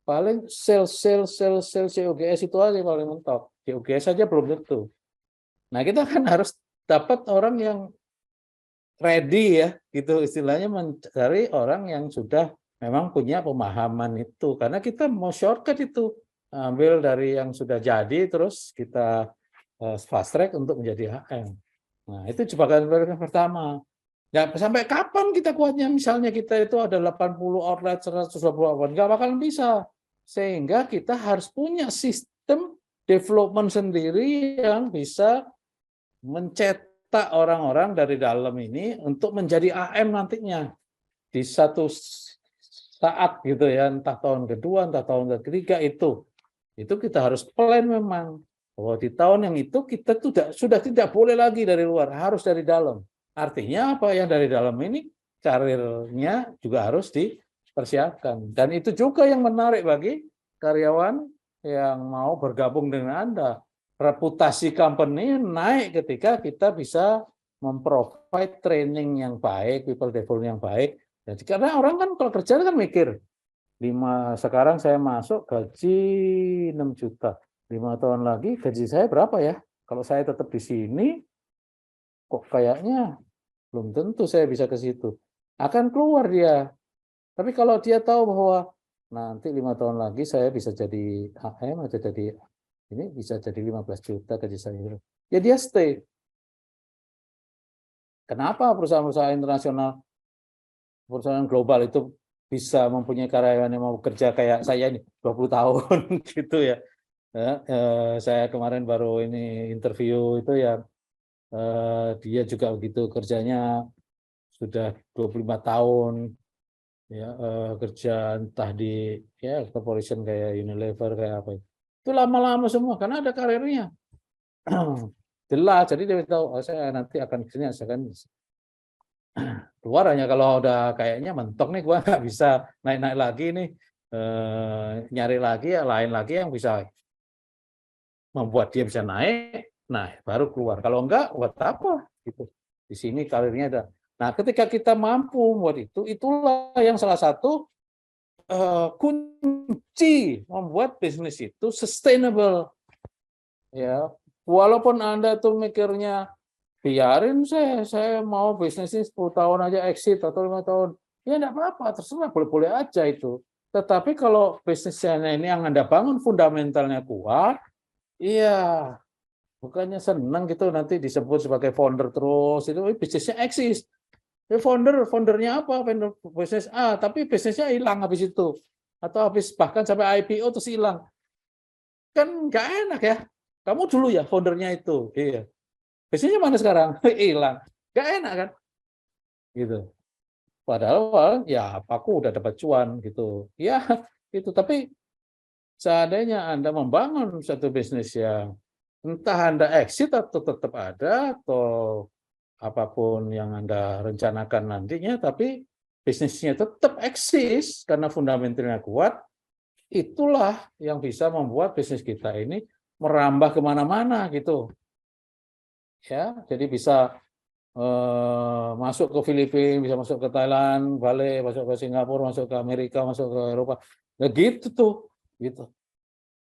Paling sales COGS itu aja paling mentok. COGS saja belum tentu. Nah, kita kan harus dapat orang yang ready ya, gitu istilahnya, mencari orang yang sudah memang punya pemahaman itu. Karena kita mau shortcut itu, ambil dari yang sudah jadi terus kita fast track untuk menjadi HM. Nah, itu jebakan pertama. Ya, sampai kapan kita kuatnya? Misalnya kita itu ada 80 outlet, 120 outlet, nggak bakalan bisa. Sehingga kita harus punya sistem development sendiri yang bisa mencetak orang-orang dari dalam ini untuk menjadi AM nantinya. Di satu saat gitu ya, entah tahun kedua, entah tahun ketiga itu kita harus plan memang. Bahwa di tahun yang itu kita sudah tidak boleh lagi dari luar, harus dari dalam. Artinya apa, yang dari dalam ini karirnya juga harus dipersiapkan. Dan itu juga yang menarik bagi karyawan yang mau bergabung dengan Anda. Reputasi company naik ketika kita bisa memprovide training yang baik, people development yang baik. Jadi karena orang kan kalau kerja kan mikir, sekarang saya masuk gaji 6 juta. 5 tahun lagi gaji saya berapa ya? Kalau saya tetap di sini, kok kayaknya belum tentu saya bisa ke situ. Akan keluar dia. Tapi kalau dia tahu bahwa nanti 5 tahun lagi saya bisa jadi AM atau jadi ini bisa jadi 15 juta gaji saya. Ya dia stay. Kenapa perusahaan-perusahaan internasional, perusahaan global itu bisa mempunyai karyawan yang mau kerja kayak saya ini 20 tahun gitu ya. Saya kemarin baru ini interview itu ya, dia juga begitu kerjanya sudah 25 tahun ya, kerja entah di ya corporation kayak Unilever kayak apa itu lama-lama semua karena ada karirnya. Jelas, jadi dia tahu saya nanti akan kesini, saya akan keluar hanya kalau udah kayaknya mentok nih, gua nggak bisa naik-naik lagi nih, nyari lagi ya lain lagi yang bisa membuat dia bisa naik, nah baru keluar. Kalau enggak, buat apa? Gitu. Di sini karirnya ada. Nah, ketika kita mampu buat itu, itulah yang salah satu kunci membuat bisnis itu sustainable. Ya, walaupun Anda tuh mikirnya biarin saya mau bisnis ini 10 tahun aja exit atau 5 tahun. Ya enggak apa-apa, terserah, boleh-boleh aja itu. Tetapi kalau bisnisnya ini yang Anda bangun fundamentalnya kuat, iya, bukannya senang gitu nanti disebut sebagai founder terus, itu bisnisnya eksis. Ya foundernya apa? Founder bisnis A, tapi bisnisnya hilang habis itu. Atau habis bahkan sampai IPO terus hilang. Kan nggak enak ya. Kamu dulu ya foundernya itu. Iya. Bisnisnya mana sekarang? Hilang. Nggak enak kan? Gitu. Padahal ya aku udah dapat cuan gitu. Ya, itu. Tapi seandainya Anda membangun satu bisnis yang entah Anda exit atau tetap ada atau apapun yang Anda rencanakan nantinya, tapi bisnisnya tetap eksis karena fundamentalnya kuat, itulah yang bisa membuat bisnis kita ini merambah kemana-mana gitu. Ya, jadi bisa masuk ke Filipina, bisa masuk ke Thailand, balik, masuk ke Singapura, masuk ke Amerika, masuk ke Eropa. Nah, gitu tuh, gitu.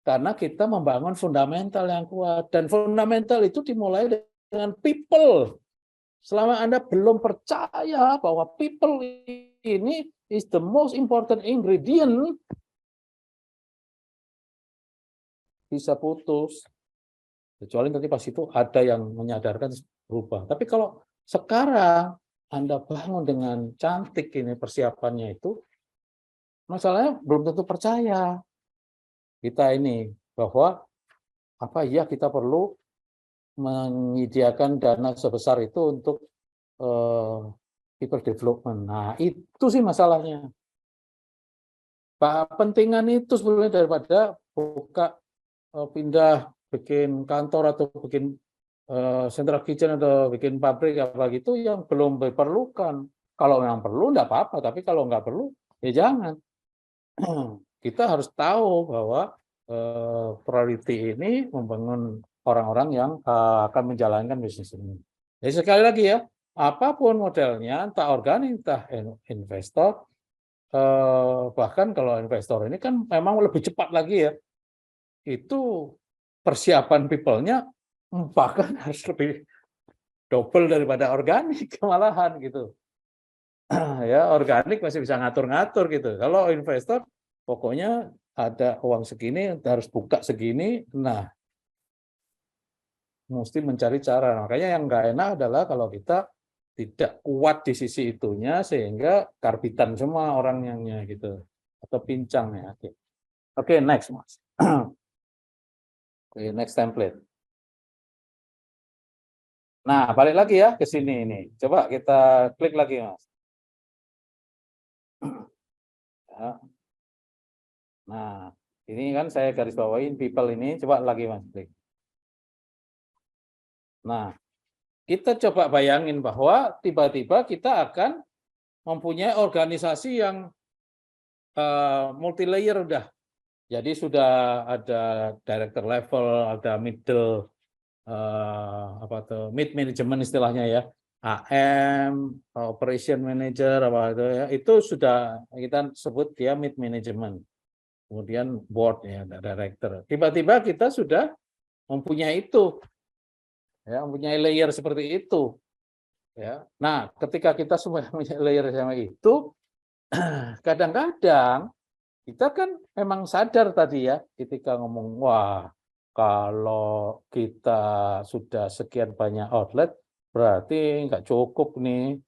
Karena kita membangun fundamental yang kuat dan fundamental itu dimulai dengan people. Selama Anda belum percaya bahwa people ini is the most important ingredient, bisa putus. Kecuali nanti pas itu ada yang menyadarkan berubah. Tapi kalau sekarang Anda bangun dengan cantik ini persiapannya itu, masalahnya belum tentu percaya kita ini bahwa apa ya kita perlu menyediakan dana sebesar itu untuk people development. Nah, itu sih masalahnya. Pentingan itu sebenarnya daripada buka pindah bikin kantor atau bikin central kitchen atau bikin pabrik apa gitu yang belum diperlukan. Kalau memang perlu enggak apa-apa, tapi kalau nggak perlu ya jangan. Kita harus tahu bahwa priority ini membangun orang-orang yang akan menjalankan bisnis ini. Jadi sekali lagi ya, apapun modelnya, entah organik, entah investor, bahkan kalau investor ini kan memang lebih cepat lagi ya, itu persiapan people-nya bahkan harus lebih double daripada organik malahan gitu. Ya organik masih bisa ngatur-ngatur gitu. Kalau investor pokoknya ada uang segini harus buka segini, nah mesti mencari cara. Makanya yang nggak enak adalah kalau kita tidak kuat di sisi itunya sehingga karbitan semua orangnya gitu atau pincang ya. Oke, next Mas. Oke, next template. Nah, balik lagi ya ke sini ini. Coba kita klik lagi Mas. Ya. Nah, ini kan saya garis bawain people ini, coba lagi Mas klik. Nah, kita coba bayangin bahwa tiba-tiba kita akan mempunyai organisasi yang multi layer udah. Jadi sudah ada director level, ada middle mid management istilahnya ya. AM, operation manager apa itu ya. Itu sudah kita sebut dia mid management. Kemudian board ya, director. Tiba-tiba kita sudah mempunyai itu. Ya, mempunyai layer seperti itu. Ya. Nah, ketika kita semua punya layer sama itu, kadang-kadang kita kan memang sadar tadi ya, ketika ngomong, wah, kalau kita sudah sekian banyak outlet, berarti nggak cukup nih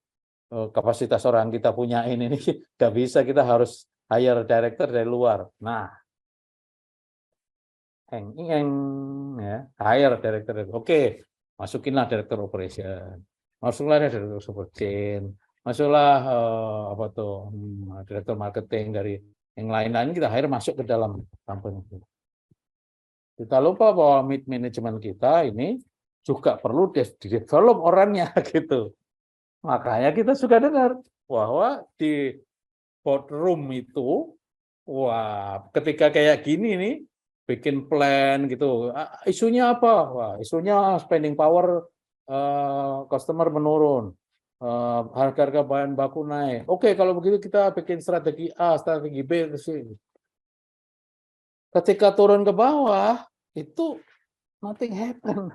kapasitas orang kita punya ini nih, nggak bisa, kita harus hire director dari luar. Nah, ya, hire director. Oke, masukinlah director operation, masuklah director support chain, masuklah director marketing dari yang lain-lain, kita hire masuk ke dalam company. Kita lupa bahwa mid management kita ini juga perlu di-develop orangnya gitu. Makanya kita suka dengar bahwa di boardroom itu, wah, ketika kayak gini nih, bikin plan gitu, isunya apa? Wah, isunya spending power customer menurun, harga-harga bahan baku naik. Oke, kalau begitu kita bikin strategi A, strategi B, ketika turun ke bawah itu nothing happen,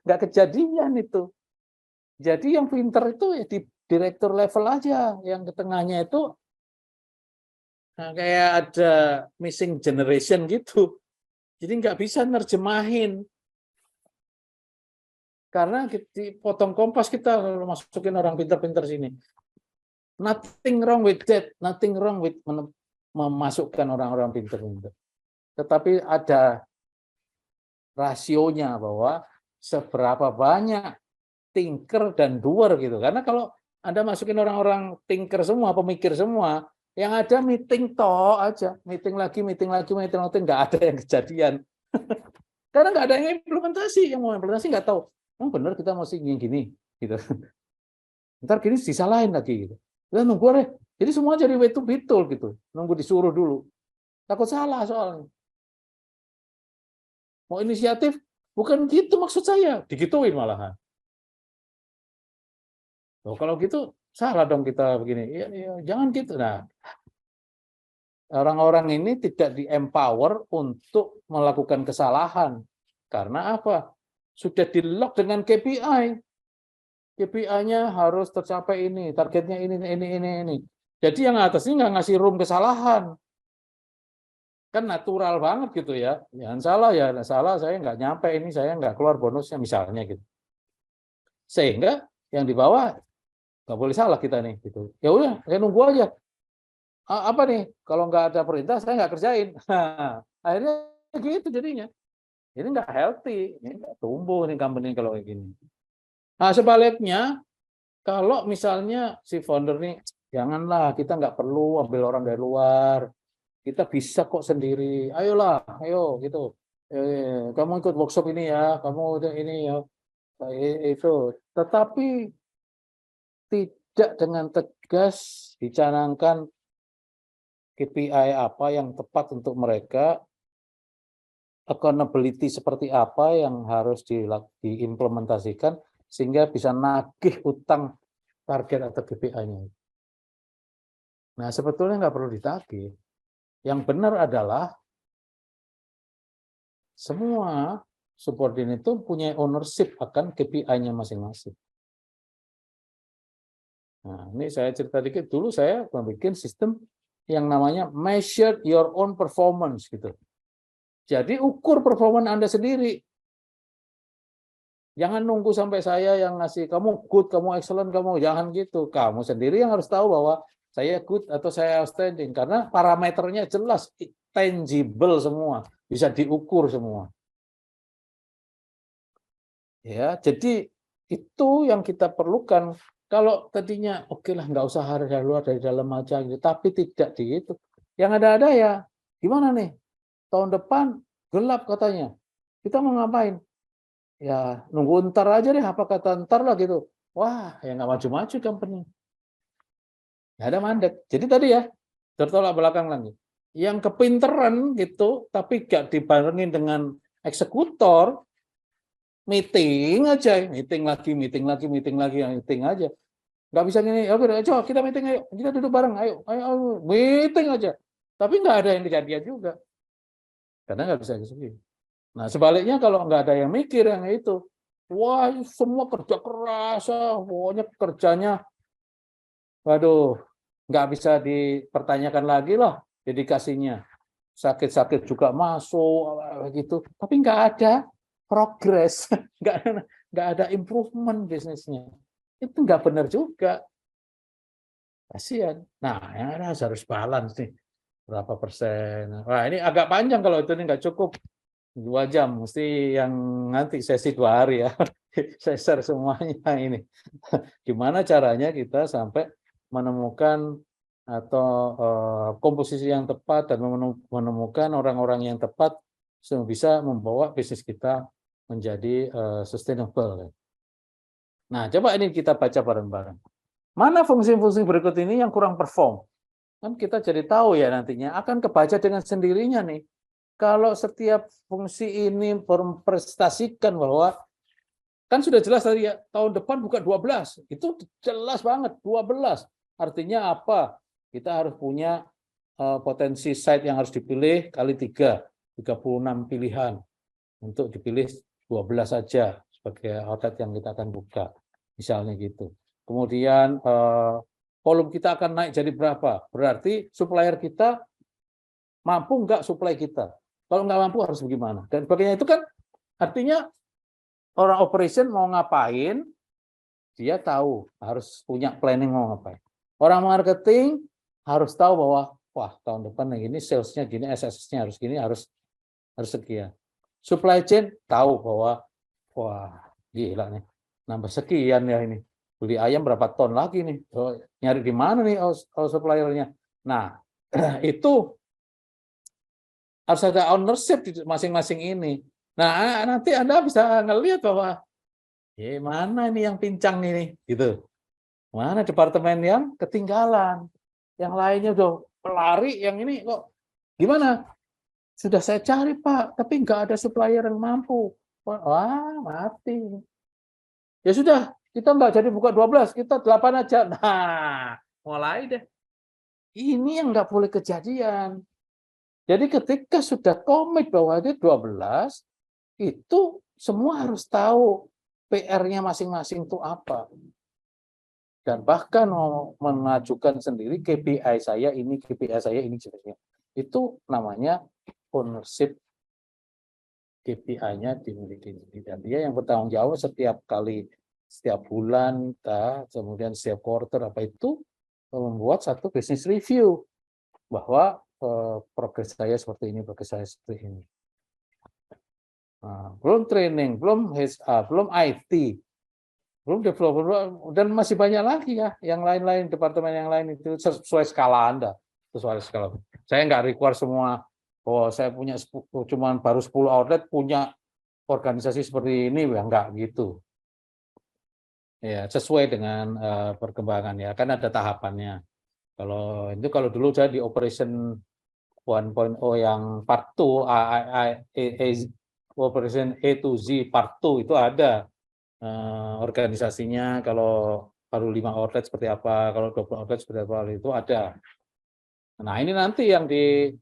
nggak kejadian itu. Jadi yang pinter itu ya di direktur level aja, yang ke tengahnya itu kayak ada missing generation gitu. Jadi nggak bisa nerjemahin. Karena di potong kompas kita masukin orang pinter-pinter sini. Nothing wrong with that, nothing wrong with memasukkan orang-orang pinter-pinter. Tetapi ada rasionya bahwa seberapa banyak thinker dan doer gitu. Karena kalau Anda masukin orang-orang thinker semua, pemikir semua, yang ada meeting toh aja, meeting lagi, nggak ada yang kejadian. Karena nggak ada yang implementasi, yang mau implementasi nggak tahu. Oh benar kita mesti gini, gitu. Ntar gini disalahin lagi, gitu. Kita nunggu deh. Jadi semua jadi wait to betul gitu, nunggu disuruh dulu. Takut salah soalnya. Mau inisiatif, bukan gitu maksud saya, digituin malahan. Oh, kalau gitu salah dong kita begini. Ya, jangan gitu. Nah, orang-orang ini tidak di-empower untuk melakukan kesalahan. Karena apa? Sudah di-lock dengan KPI. KPI-nya harus tercapai ini, targetnya ini. Jadi yang atasnya nggak ngasih room kesalahan. Kan natural banget gitu ya. Jangan salah ya, salah saya nggak nyampe ini, saya nggak keluar bonusnya misalnya gitu. Sehingga yang di bawah nggak boleh salah kita nih gitu. Ya udah, saya nunggu aja. Apa nih? Kalau nggak ada perintah saya nggak kerjain. Akhirnya gitu jadinya. Ini nggak healthy, ini nggak tumbuh nih company kalau kayak gini. Nah sebaliknya, kalau misalnya si founder nih, janganlah, kita nggak perlu ambil orang dari luar, kita bisa kok sendiri, ayolah, ayo gitu. Kamu ikut workshop ini ya, kamu ini ya, itu. Tetapi tidak dengan tegas dicanangkan KPI apa yang tepat untuk mereka, accountability seperti apa yang harus diimplementasikan sehingga bisa nagih utang target atau KPI-nya. Nah, sebetulnya nggak perlu ditagih. Yang benar adalah semua subordinate itu punya ownership akan KPI-nya masing-masing. Nah, ini saya cerita dikit. Dulu saya membuat sistem yang namanya measure your own performance gitu. Jadi ukur performa Anda sendiri. Jangan nunggu sampai saya yang ngasih kamu good, kamu excellent, kamu jangan gitu. Kamu sendiri yang harus tahu bahwa saya good atau saya outstanding karena parameternya jelas, tangible semua, bisa diukur semua. Ya, jadi itu yang kita perlukan. Kalau tadinya oke lah nggak usah harus dari luar dari dalam aja gitu, tapi tidak di itu. Yang ada ya gimana nih? Tahun depan gelap katanya. Kita mau ngapain? Ya nunggu ntar aja deh, apa kata ntar lah gitu. Wah, ya nggak maju-maju company. Nggak ada mandek. Jadi tadi ya, tertolak belakang lagi. Yang kepinteran gitu, tapi nggak dibarengin dengan eksekutor, meeting aja, meeting lagi, meeting aja. Nggak bisa gini, oke, coba kita meeting, ayo, kita duduk bareng, ayo, meeting aja. Tapi nggak ada yang kejadian juga, karena nggak bisa eksekusi. Nah, sebaliknya kalau nggak ada yang mikir yang itu, wah semua kerja keras, pokoknya kerjanya, waduh, nggak bisa dipertanyakan lagi lah dedikasinya. Sakit-sakit juga masuk, gitu. Tapi nggak ada progres, nggak ada improvement bisnisnya. Itu nggak benar juga. Kasihan. Nah, yang harus balance nih. Berapa persen. Wah, ini agak panjang kalau itu nggak cukup. 2 jam, mesti yang nanti sesi 2 hari ya. Saya share semuanya ini. Gimana caranya kita sampai menemukan atau komposisi yang tepat dan menemukan orang-orang yang tepat sehingga bisa membawa bisnis kita menjadi sustainable. Nah, coba ini kita baca bareng-bareng. Mana fungsi-fungsi berikut ini yang kurang perform? Kan kita jadi tahu ya nantinya akan kebaca dengan sendirinya nih. Kalau setiap fungsi ini memprestasikan bahwa kan sudah jelas tadi ya, tahun depan buka 12. Itu jelas banget 12. Artinya apa? Kita harus punya potensi site yang harus dipilih kali 3, 36 pilihan. Untuk dipilih 12 saja sebagai outlet yang kita akan buka. Misalnya gitu. Kemudian volume kita akan naik jadi berapa? Berarti supplier kita mampu nggak supply kita? Kalau nggak mampu harus bagaimana? Dan sebagainya itu kan artinya orang operation mau ngapain, dia tahu harus punya planning mau ngapain. Orang marketing harus tahu bahwa wah tahun depan yang ini salesnya gini, SSS-nya harus gini, harus sekian. Supply chain tahu bahwa wah gila nih nambah sekian ya ini. Beli ayam berapa ton lagi nih? Nyari di mana nih suppliernya? Nah, itu harus ada ownership di masing-masing ini. Nah, nanti Anda bisa ngelihat bahwa mana ini yang pincang ini, gitu. Mana departemen yang ketinggalan, yang lainnya udah pelari, yang ini kok gimana? Sudah saya cari Pak, tapi nggak ada supplier yang mampu. Wah, mati. Ya sudah, kita nggak jadi buka 12, kita 8 aja. Nah, mulai deh. Ini yang nggak boleh kejadian. Jadi ketika sudah komit bahwa itu 12, itu semua harus tahu PR-nya masing-masing itu apa. Dan bahkan mau mengajukan sendiri KPI saya ini, KPI saya ini sebagainya. Itu namanya ownership KPI-nya dimiliki. Dan dia yang bertanggung jawab setiap kali, setiap bulan, kemudian setiap quarter apa itu membuat satu business review bahwa progres saya seperti ini, progres saya seperti ini. Nah, belum training, belum HR, belum IT, belum developer, dan masih banyak lagi ya, yang lain-lain, departemen yang lain itu sesuai skala Anda. Sesuai skala. Saya nggak require semua, oh saya punya cuma baru 10 outlet, punya organisasi seperti ini, ya nggak gitu. Ya, sesuai dengan perkembangan ya, kan ada tahapannya. Kalau dulu saya di operation 1.0 yang part 2, operation A to Z part 2 itu ada organisasinya, kalau baru 5 outlet seperti apa, kalau 20 outlet seperti apa, itu ada. Nah, ini nanti yang di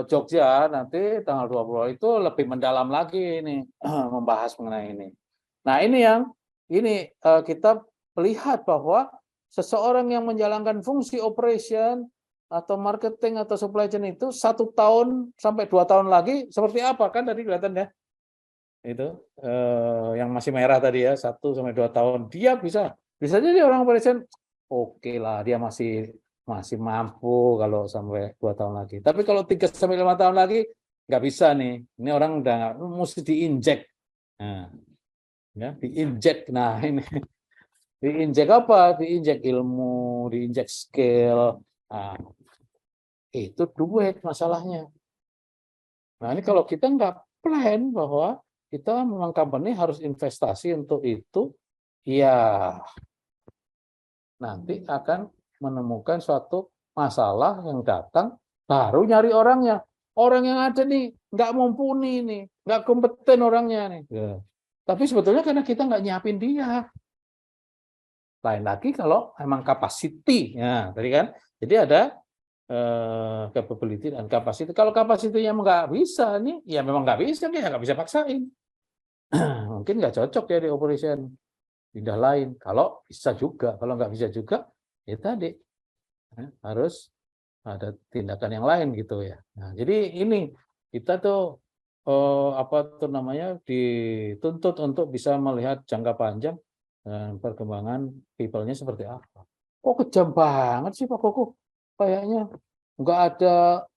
Jogja nanti tanggal 20 itu lebih mendalam lagi ini membahas mengenai ini. Nah, ini yang kita lihat bahwa seseorang yang menjalankan fungsi operation atau marketing atau supply chain itu 1 tahun sampai 2 tahun lagi seperti apa, kan tadi kelihatan ya. itu yang masih merah tadi ya 1 sampai 2 tahun dia bisa jadi orang operation oke lah dia masih mampu kalau sampai 2 tahun lagi. Tapi kalau 3 sampai 5 tahun lagi nggak bisa nih. Ini orang udah nggak mesti diinjek. Nah, ya diinjek. Nah ini diinjek apa? Diinjek ilmu, diinjek skill. Nah, itu duit masalahnya. Nah ini kalau kita nggak plan bahwa kita memang company harus investasi untuk itu, ya nanti akan menemukan suatu masalah yang datang, baru nyari orangnya. Orang yang ada nih nggak mumpuni nih, nggak kompeten orangnya nih. Ya. Tapi sebetulnya karena kita nggak nyiapin dia. Lain lagi kalau emang capacity, ya tadi kan. Jadi ada capability dan capacity. Kalau capacity-nya nggak bisa nih, ya memang nggak bisa, dia nggak bisa paksain. Mungkin nggak cocok ya di operation pindah lain. Kalau bisa juga, kalau nggak bisa juga, ya tadi harus ada tindakan yang lain gitu ya. Nah, jadi ini kita tuh apa tuh namanya dituntut untuk bisa melihat jangka panjang dan perkembangan people-nya seperti apa. Kok kejam banget sih Pak Koko? Kayaknya nggak ada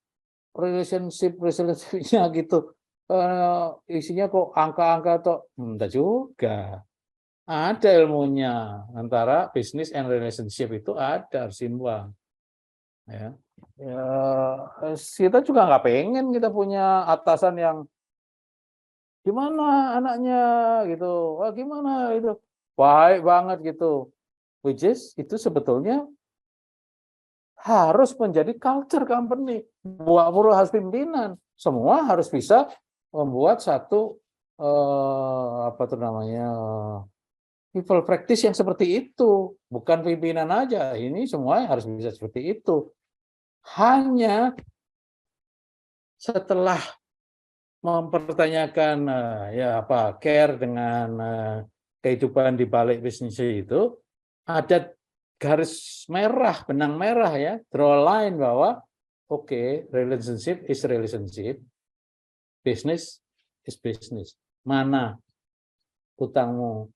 relationship-nya gitu. Isinya kok angka-angka tuh enggak juga. Ada ilmunya antara business and relationship itu ada harus imbang. Ya. Ya, kita juga nggak pengen kita punya atasan yang gimana anaknya gitu, wah gimana itu baik banget gitu, which is itu sebetulnya harus menjadi culture company. Buat harus pimpinan, semua harus bisa membuat satu apa tuh namanya people practice yang seperti itu, bukan pimpinan aja. Ini semua harus bisa seperti itu. Hanya setelah mempertanyakan ya apa care dengan kehidupan di balik bisnis itu, ada garis merah, benang merah ya, draw line bahwa oke, relationship is relationship, business is business. Mana utangmu,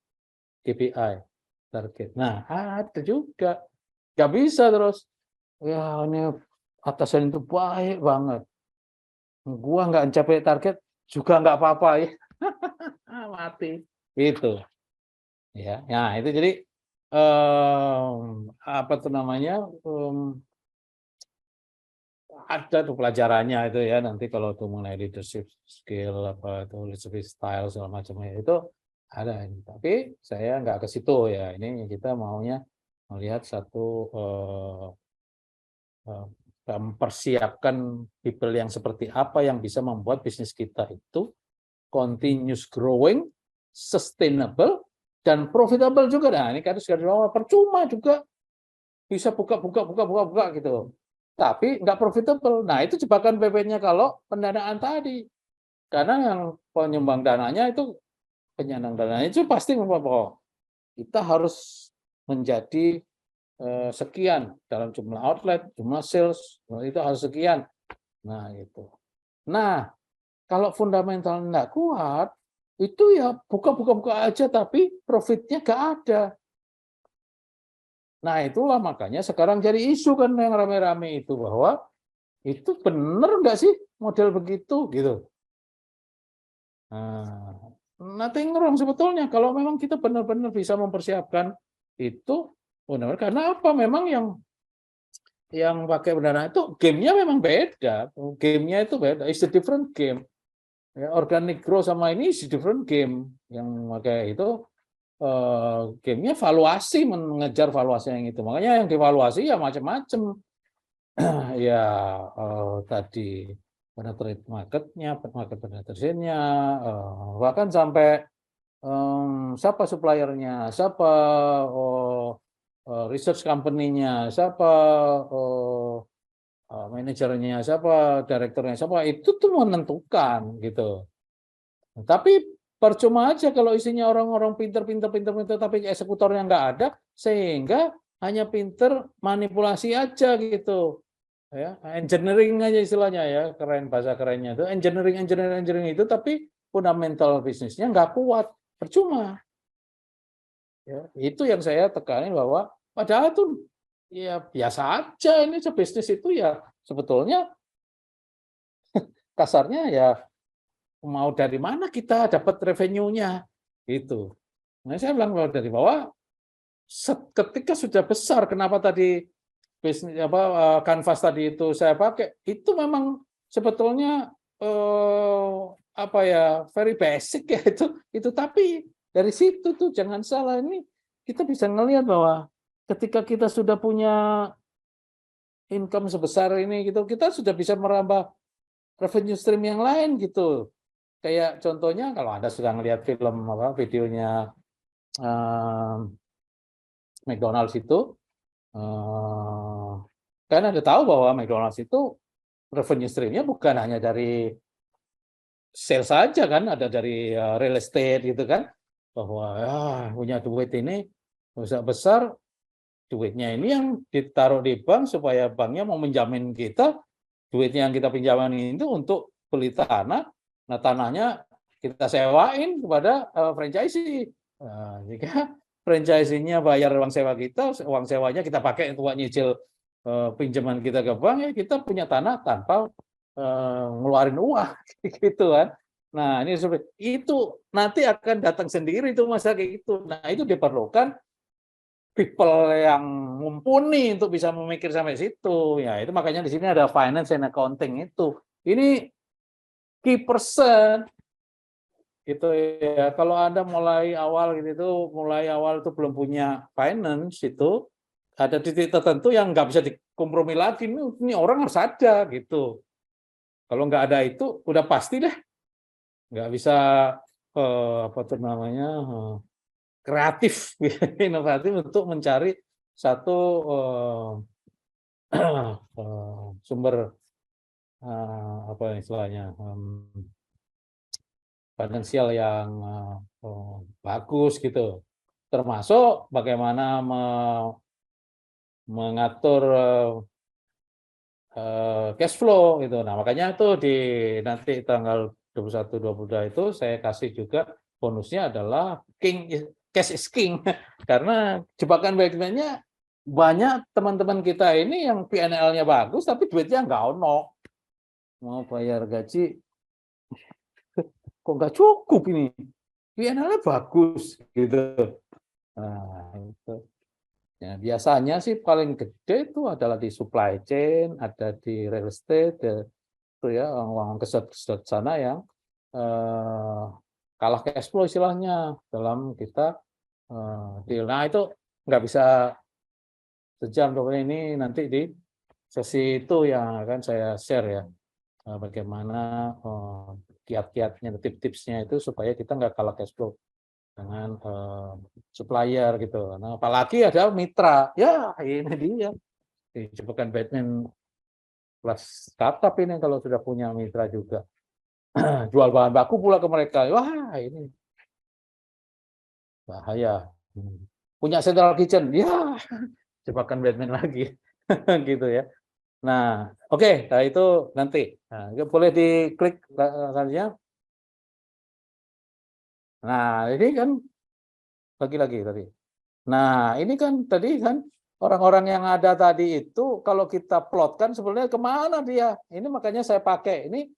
KPI, target. Nah, ada juga. Nggak bisa terus. Ya, ini atasan itu baik banget. Gua nggak mencapai target juga nggak apa-apa ya. Mati. Itu. Ya, nah itu jadi apa tuh namanya? Ada tuh pelajarannya itu ya nanti kalau tuh mengenai leadership skill apa itu leadership style segala macamnya itu ada ini. Tapi saya nggak ke situ ya. Ini kita maunya melihat satu mempersiapkan people yang seperti apa yang bisa membuat bisnis kita itu continuous growing, sustainable, dan profitable juga. Nah, ini kan percuma juga bisa buka gitu. Tapi nggak profitable. Nah, itu jebakan PP-nya kalau pendanaan tadi. Karena yang penyumbang dananya itu, penyandang dananya itu pasti bahwa kita harus menjadi sekian dalam jumlah outlet, jumlah sales, itu harus sekian. Nah, itu. Nah, kalau fundamental nggak kuat, itu ya buka aja, tapi profitnya nggak ada. Nah, itulah makanya sekarang jadi isu kan yang rame-rame itu, bahwa itu benar nggak sih model begitu, gitu. Nah, nothing wrong sebetulnya, kalau memang kita benar-benar bisa mempersiapkan itu, benar karena apa? Memang yang pakai pendanaan itu gamenya memang beda, gamenya itu beda, it's a different game. Ya, organic growth sama ini is a different game. Yang pakai itu gamenya valuasi, mengejar valuasi yang itu. Makanya yang divaluasi ya macam-macam. Ya tadi penetrate marketnya, market penetration-nya, bahkan sampai siapa suppliernya, siapa research company-nya, siapa manajernya, siapa direkturnya, siapa itu tuh menentukan gitu. Tapi percuma aja kalau isinya orang-orang pinter, tapi eksekutornya nggak ada, sehingga hanya pinter manipulasi aja gitu. Ya, engineering aja istilahnya ya, keren bahasa kerennya itu engineering itu, tapi fundamental bisnisnya nggak kuat, percuma. Ya, itu yang saya tekanin bahwa padahal tuh ya biasa aja ini bisnis itu ya sebetulnya kasarnya ya mau dari mana kita dapat revenue-nya gitu. Nah, saya bilang kalau dari bawah ketika sudah besar kenapa tadi bisnis kanvas tadi itu saya pakai itu memang sebetulnya apa ya very basic ya itu tapi dari situ tuh jangan salah ini kita bisa ngelihat bahwa ketika kita sudah punya income sebesar ini gitu kita sudah bisa merambah revenue stream yang lain gitu. Kayak contohnya kalau Anda sudah ngelihat film videonya McDonald's itu kan Anda tahu bahwa McDonald's itu revenue stream-nya bukan hanya dari sales saja kan, ada dari real estate gitu kan, bahwa punya duit ini besar, duitnya ini yang ditaruh di bank supaya banknya mau menjamin kita, duitnya yang kita pinjaman itu untuk beli tanah, nah tanahnya kita sewain kepada franchisee. Jika franchisee-nya bayar uang sewa kita, uang sewanya kita pakai untuk nyicil pinjaman kita ke bank, ya kita punya tanah tanpa ngeluarin uang gitu kan. Nah, ini itu nanti akan datang sendiri itu masalah kayak gitu. Nah, itu diperlukan people yang mumpuni untuk bisa memikir sampai situ. Ya, itu makanya di sini ada finance and accounting itu. Ini key person gitu ya. Kalau Anda mulai awal itu belum punya finance itu ada titik tertentu yang nggak bisa dikompromi lagi. Ini orang harus ada gitu. Kalau nggak ada itu udah pasti deh nggak bisa apa tuh namanya kreatif, inovatif untuk mencari satu sumber apa istilahnya finansial yang bagus gitu. Termasuk bagaimana mengatur cash flow gitu. Nah, makanya itu di nanti tanggal 21-22 itu saya kasih juga bonusnya adalah cash is king karena jebakan Batman-nya banyak teman-teman kita ini yang PNL-nya bagus tapi duitnya nggak ono. Mau bayar gaji kok nggak cukup ini. PNL-nya bagus gitu. Nah, itu. Ya, biasanya sih paling gede itu adalah di supply chain, ada di real estate, itu ya uang keset-keset sana yang kalah cash flow istilahnya dalam kita deal. Nah itu nggak bisa sejam pokoknya ini nanti di sesi itu yang akan saya share ya bagaimana kiat-kiatnya, tips-tipsnya itu supaya kita nggak kalah cash flow dengan supplier gitu. Nah, apalagi ada mitra. Ya, ini dia. Jebakan Batman plus startup ini kalau sudah punya mitra juga. Jual bahan baku pula ke mereka. Wah, ini bahaya. Punya central kitchen. Ya, jebakan Batman lagi. Gitu ya. Nah, oke, nah itu nanti. Nah, boleh diklik saja. Nah, ini kan lagi-lagi tadi. Nah, ini kan tadi kan orang-orang yang ada tadi itu kalau kita plotkan sebenarnya kemana dia? Ini makanya saya pakai ini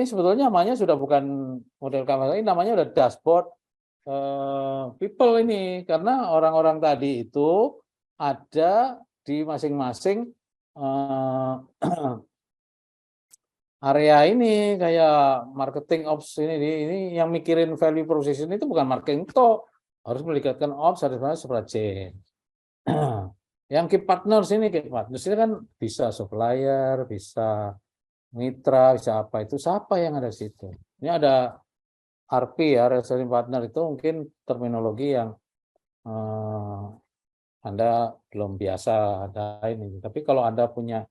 sebetulnya namanya sudah bukan model kamera, ini namanya udah dashboard people ini karena orang-orang tadi itu ada di masing-masing area ini kayak marketing ops ini yang mikirin value proposition itu bukan marketing toh harus melibatkan ops harus supply chain. Yang key partners ini kan bisa supplier, bisa mitra, bisa apa itu siapa yang ada di situ. Ini ada RP ya, reselling partner itu mungkin terminologi yang Anda belum biasa ada ini. Tapi kalau Anda punya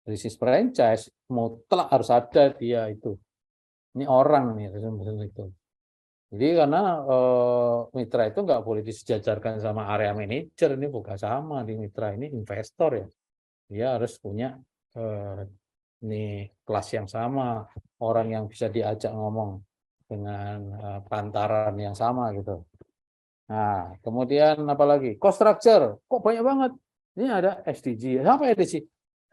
bisnis franchise, mutlak harus ada dia itu. Ini orang nih itu. Jadi karena mitra itu nggak boleh disejajarkan sama area manager, ini bukan sama di mitra ini investor ya. Dia harus punya ini kelas yang sama, orang yang bisa diajak ngomong dengan pantaran yang sama gitu. Nah, kemudian apa lagi? Cost structure, kok banyak banget. Ini ada SDG. Apa SDG?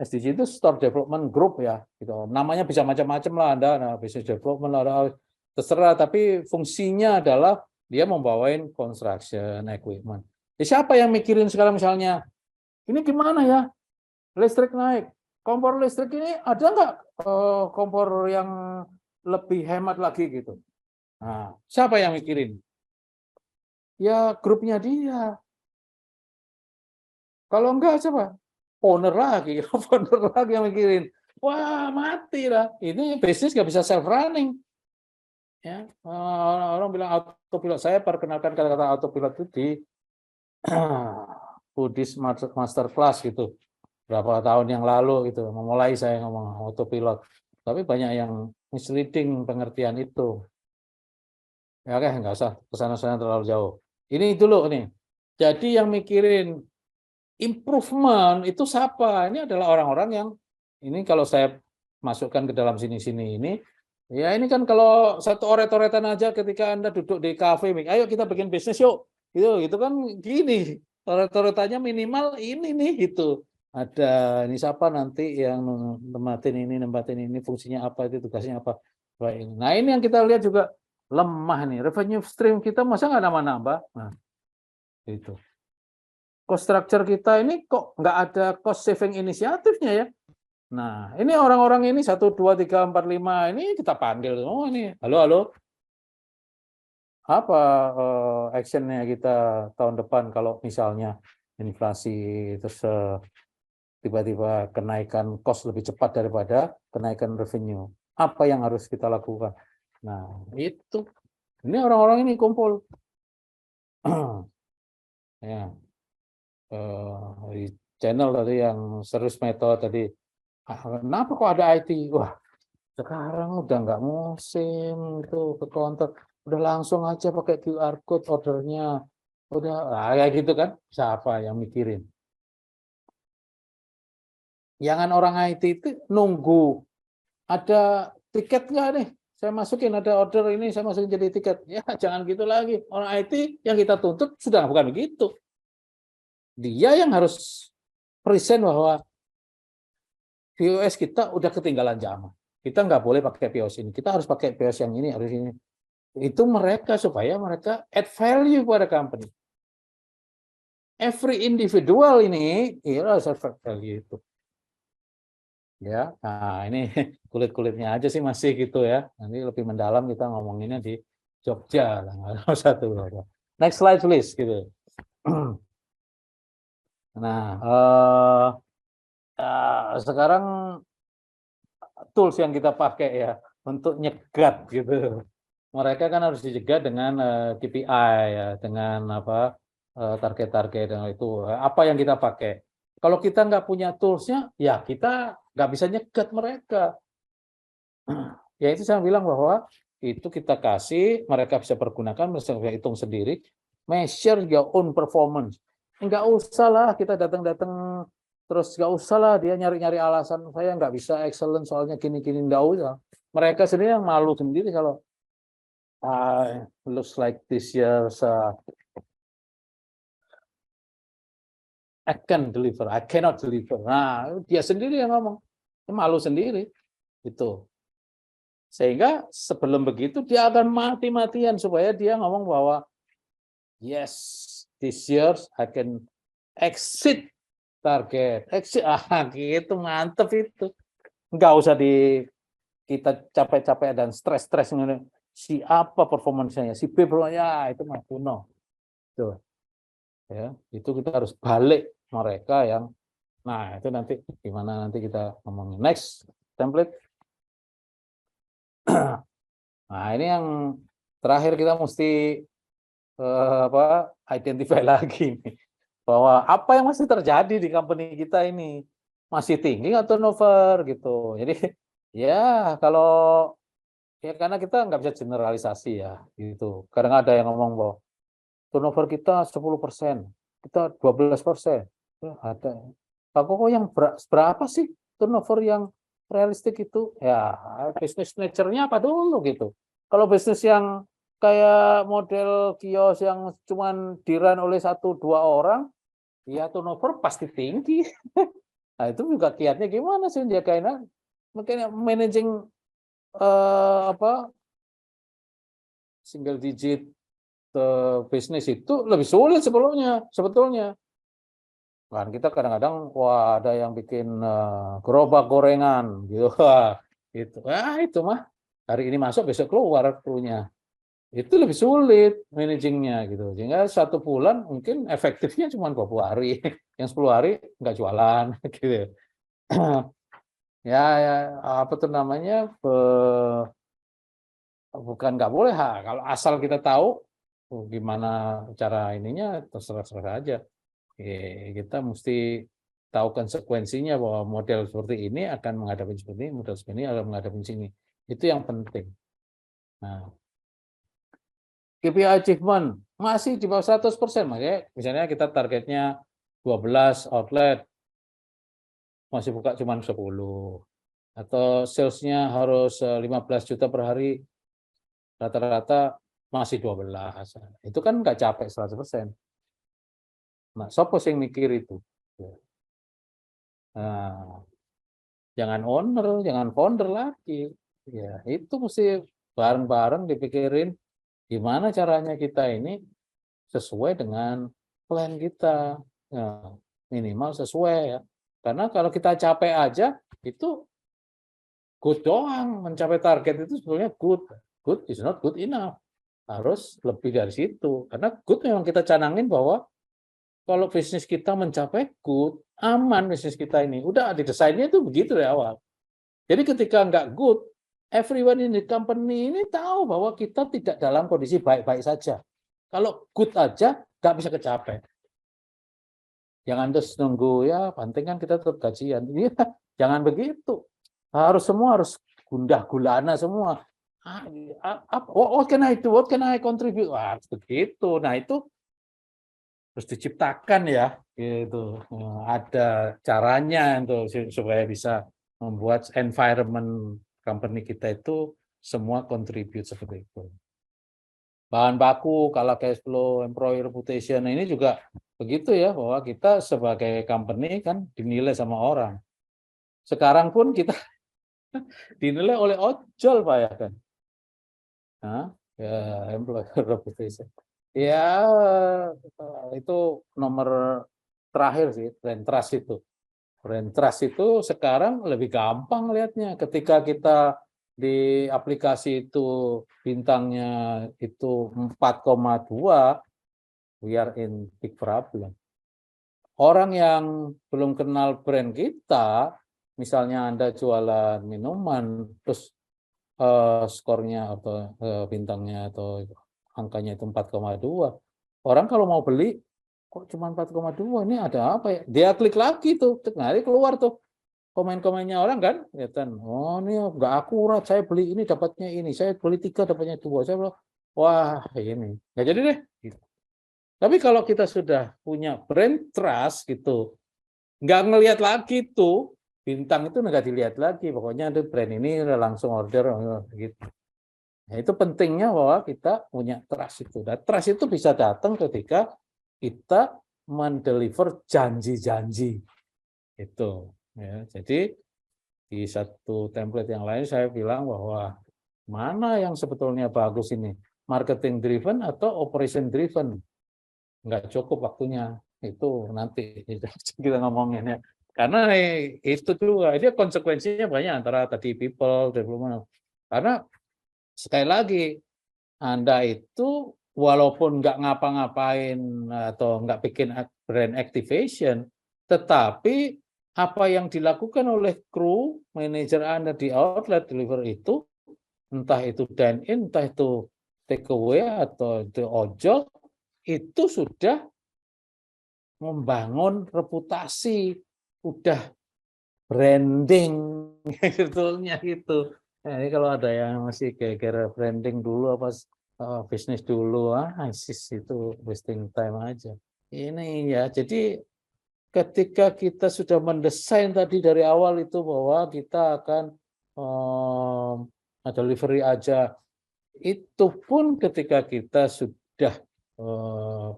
SDG itu Store Development Group ya, gitu. Namanya bisa macam-macam lah, ada business development, ada terserah. Tapi fungsinya adalah dia membawain construction equipment. Siapa yang mikirin sekarang misalnya, ini gimana ya? Listrik naik, kompor listrik ini ada nggak kompor yang lebih hemat lagi gitu? Nah, siapa yang mikirin? Ya grupnya dia. Kalau enggak coba owner lagi, owner lagi yang mikirin. Wah mati lah. Ini bisnis nggak bisa self running. Ya, orang bilang autopilot. Saya perkenalkan kata-kata autopilot itu di Buddhist Master Class gitu. Berapa tahun yang lalu gitu. Memulai saya ngomong autopilot. Tapi banyak yang misleading pengertian itu. Ya oke, nggak usah kesana-sana terlalu jauh. Ini dulu nih. Jadi yang mikirin improvement itu siapa? Ini adalah orang-orang yang ini kalau saya masukkan ke dalam sini-sini ini, ya ini kan kalau satu oret-oretan aja ketika Anda duduk di kafe, ayo kita bikin bisnis yuk. Itu kan gini, oret-oretannya minimal ini nih gitu. Ada ini siapa nanti yang nempatin ini fungsinya apa, itu tugasnya apa. Nah, ini yang kita lihat juga lemah nih. Revenue stream kita masa nggak nambah-nambah? Nah, itu. Cost structure kita ini kok nggak ada cost saving inisiatifnya ya. Nah, ini orang-orang ini 1, 2, 3, 4, 5 ini kita panggil. Oh ini, halo. Apa actionnya kita tahun depan kalau misalnya inflasi terus tiba-tiba kenaikan cost lebih cepat daripada kenaikan revenue. Apa yang harus kita lakukan? Nah, itu. Ini orang-orang ini kumpul. Ya. Di channel tadi yang serius metode tadi, kenapa kok ada IT? Wah, sekarang udah nggak musim tuh ke counter, udah langsung aja pakai QR code ordernya, udah kayak gitu kan? Siapa yang mikirin? Jangan orang IT itu nunggu ada tiket nggak nih? Saya masukin ada order ini, saya masukin jadi tiket. Ya jangan gitu lagi. Orang IT yang kita tuntut sudah bukan begitu. Dia yang harus present bahwa POS kita udah ketinggalan zaman. Kita nggak boleh pakai POS ini. Kita harus pakai POS yang ini, harus ini. Itu mereka supaya mereka add value pada company. Every individual ini harus add value itu. Ya, nah ini kulit-kulitnya aja sih masih gitu ya. Nanti lebih mendalam kita ngomonginnya di Jogja lah, satu. Next slide please gitu. Nah, sekarang tools yang kita pakai ya untuk nyegat gitu. Mereka kan harus dijegat dengan KPI ya, dengan apa target-target dan itu. Apa yang kita pakai? Kalau kita nggak punya toolsnya, ya kita nggak bisa nyegat mereka. Ya itu saya bilang bahwa itu kita kasih, mereka bisa pergunakan, mereka bisa hitung sendiri, measure your own performance. Nggak usah lah kita datang-datang terus nggak usah lah dia nyari-nyari alasan saya nggak bisa excellent soalnya gini-gini, nggak usah. Mereka sendiri yang malu sendiri kalau looks like this year's I can deliver, I cannot deliver. Nah, dia sendiri yang ngomong, malu sendiri, itu. Sehingga sebelum begitu dia akan mati-matian supaya dia ngomong bahwa yes, this year I can exceed target, exceed, gitu mantep itu. Enggak usah kita capek-capek dan stres-stres si apa performancenya, si B ya itu mah kuno. Tuh. Ya, itu kita harus balik mereka yang nah itu nanti gimana nanti kita ngomongin. Next template. Nah, ini yang terakhir kita mesti identify lagi nih, bahwa apa yang masih terjadi di company kita ini masih tinggi atau turnover gitu. Jadi ya kalau ya karena kita nggak bisa generalisasi ya gitu. Kadang ada yang ngomong bahwa turnover kita 10%, kita 12%. Ada. Kok yang berapa sih turnover yang realistik itu? Ya, business nature-nya apa dulu gitu. Kalau bisnis yang kayak model kios yang cuman di-run oleh 1-2 orang, ya turnover pasti tinggi. Nah, itu juga kiatnya gimana sih jagain, makanya managing apa single digit bisnis itu lebih sulit sebetulnya. Kan kita kadang-kadang wah ada yang bikin gerobak gorengan gitu. Wah, itu. Itu mah hari ini masuk besok keluar krunya. Itu lebih sulit managingnya gitu. Sehingga 1 bulan mungkin efektifnya cuma 20 hari. Yang 10 hari nggak jualan gitu. Ya, ya apa tuh namanya? Bukan nggak boleh, kalau asal kita tahu gimana cara ininya terserah aja. Kita mesti tahu konsekuensinya bahwa model seperti ini akan menghadapi seperti ini, model seperti ini akan menghadapi sini. Itu yang penting. Nah, KPI achievement masih di bawah 100%, makanya misalnya kita targetnya 12 outlet, masih buka cuma 10. Atau salesnya harus 15 juta per hari, rata-rata masih 12. Itu kan nggak capek 100%. Nah, sopo yang mikir itu? Nah, jangan owner, jangan founder lagi. Ya, itu mesti bareng-bareng dipikirin gimana caranya kita ini sesuai dengan plan kita. Nah, minimal sesuai ya. Karena kalau kita capek aja, itu good doang. Mencapai target itu sebetulnya good. Good is not good enough. Harus lebih dari situ. Karena good memang kita canangin bahwa kalau bisnis kita mencapai good, aman bisnis kita ini. Udah didesainnya itu begitu dari awal. Jadi ketika nggak good, everyone in the company ini tahu bahwa kita tidak dalam kondisi baik-baik saja. Kalau good aja, nggak bisa kecapai. Jangan terus nunggu, ya penting kan kita tetap gajian. Iya, jangan begitu. Semua harus gundah gulana semua. What can I do? What can I contribute? Wah, harus begitu. Nah, itu harus diciptakan ya, gitu. Ada caranya untuk supaya bisa membuat environment company kita itu semua contribute seperti itu. Bahan baku, kalau cash flow, employee reputation, ini juga begitu ya, bahwa kita sebagai company kan dinilai sama orang. Sekarang pun kita dinilai oleh ojol, Pak, ya kan. Nah, ya, employee reputation. Ya, itu nomor terakhir sih, brand trust itu. Brand trust itu sekarang lebih gampang lihatnya. Ketika kita di aplikasi itu bintangnya itu 4,2, we are in big problem. Orang yang belum kenal brand kita, misalnya Anda jualan minuman, terus skornya atau bintangnya atau angkanya itu 4,2, orang kalau mau beli kok cuma 4,2, ini ada apa ya? Dia klik lagi tuh, nanti keluar tuh komen-komennya orang kan, kelihatan, oh ini nggak akurat, saya beli ini dapatnya ini, saya beli 3 dapatnya 2, saya bilang, wah ini nggak jadi deh. Gitu. Tapi kalau kita sudah punya brand trust gitu, nggak ngelihat lagi tuh bintang itu nggak dilihat lagi, pokoknya ada brand ini udah langsung order gitu. Nah, itu pentingnya bahwa kita punya trust itu. Dan trust itu bisa datang ketika kita mendeliver janji-janji itu. Ya, jadi di satu template yang lain saya bilang bahwa mana yang sebetulnya bagus ini, marketing driven atau operation driven. Nggak cukup waktunya, itu nanti kita ngomongin ya. Karena itu juga, dia konsekuensinya banyak antara tadi people, development. Karena sekali lagi, Anda itu walaupun nggak ngapa-ngapain atau nggak bikin brand activation, tetapi apa yang dilakukan oleh kru, manajer Anda di outlet deliver itu, entah itu dine-in, entah itu take away atau itu ojol, itu sudah membangun reputasi, udah branding sebetulnya gitu. Nah, ini kalau ada yang masih kira-kira branding dulu apa bisnis dulu, itu wasting time aja. Ini ya, jadi ketika kita sudah mendesain tadi dari awal itu bahwa kita akan delivery aja itu pun ketika kita sudah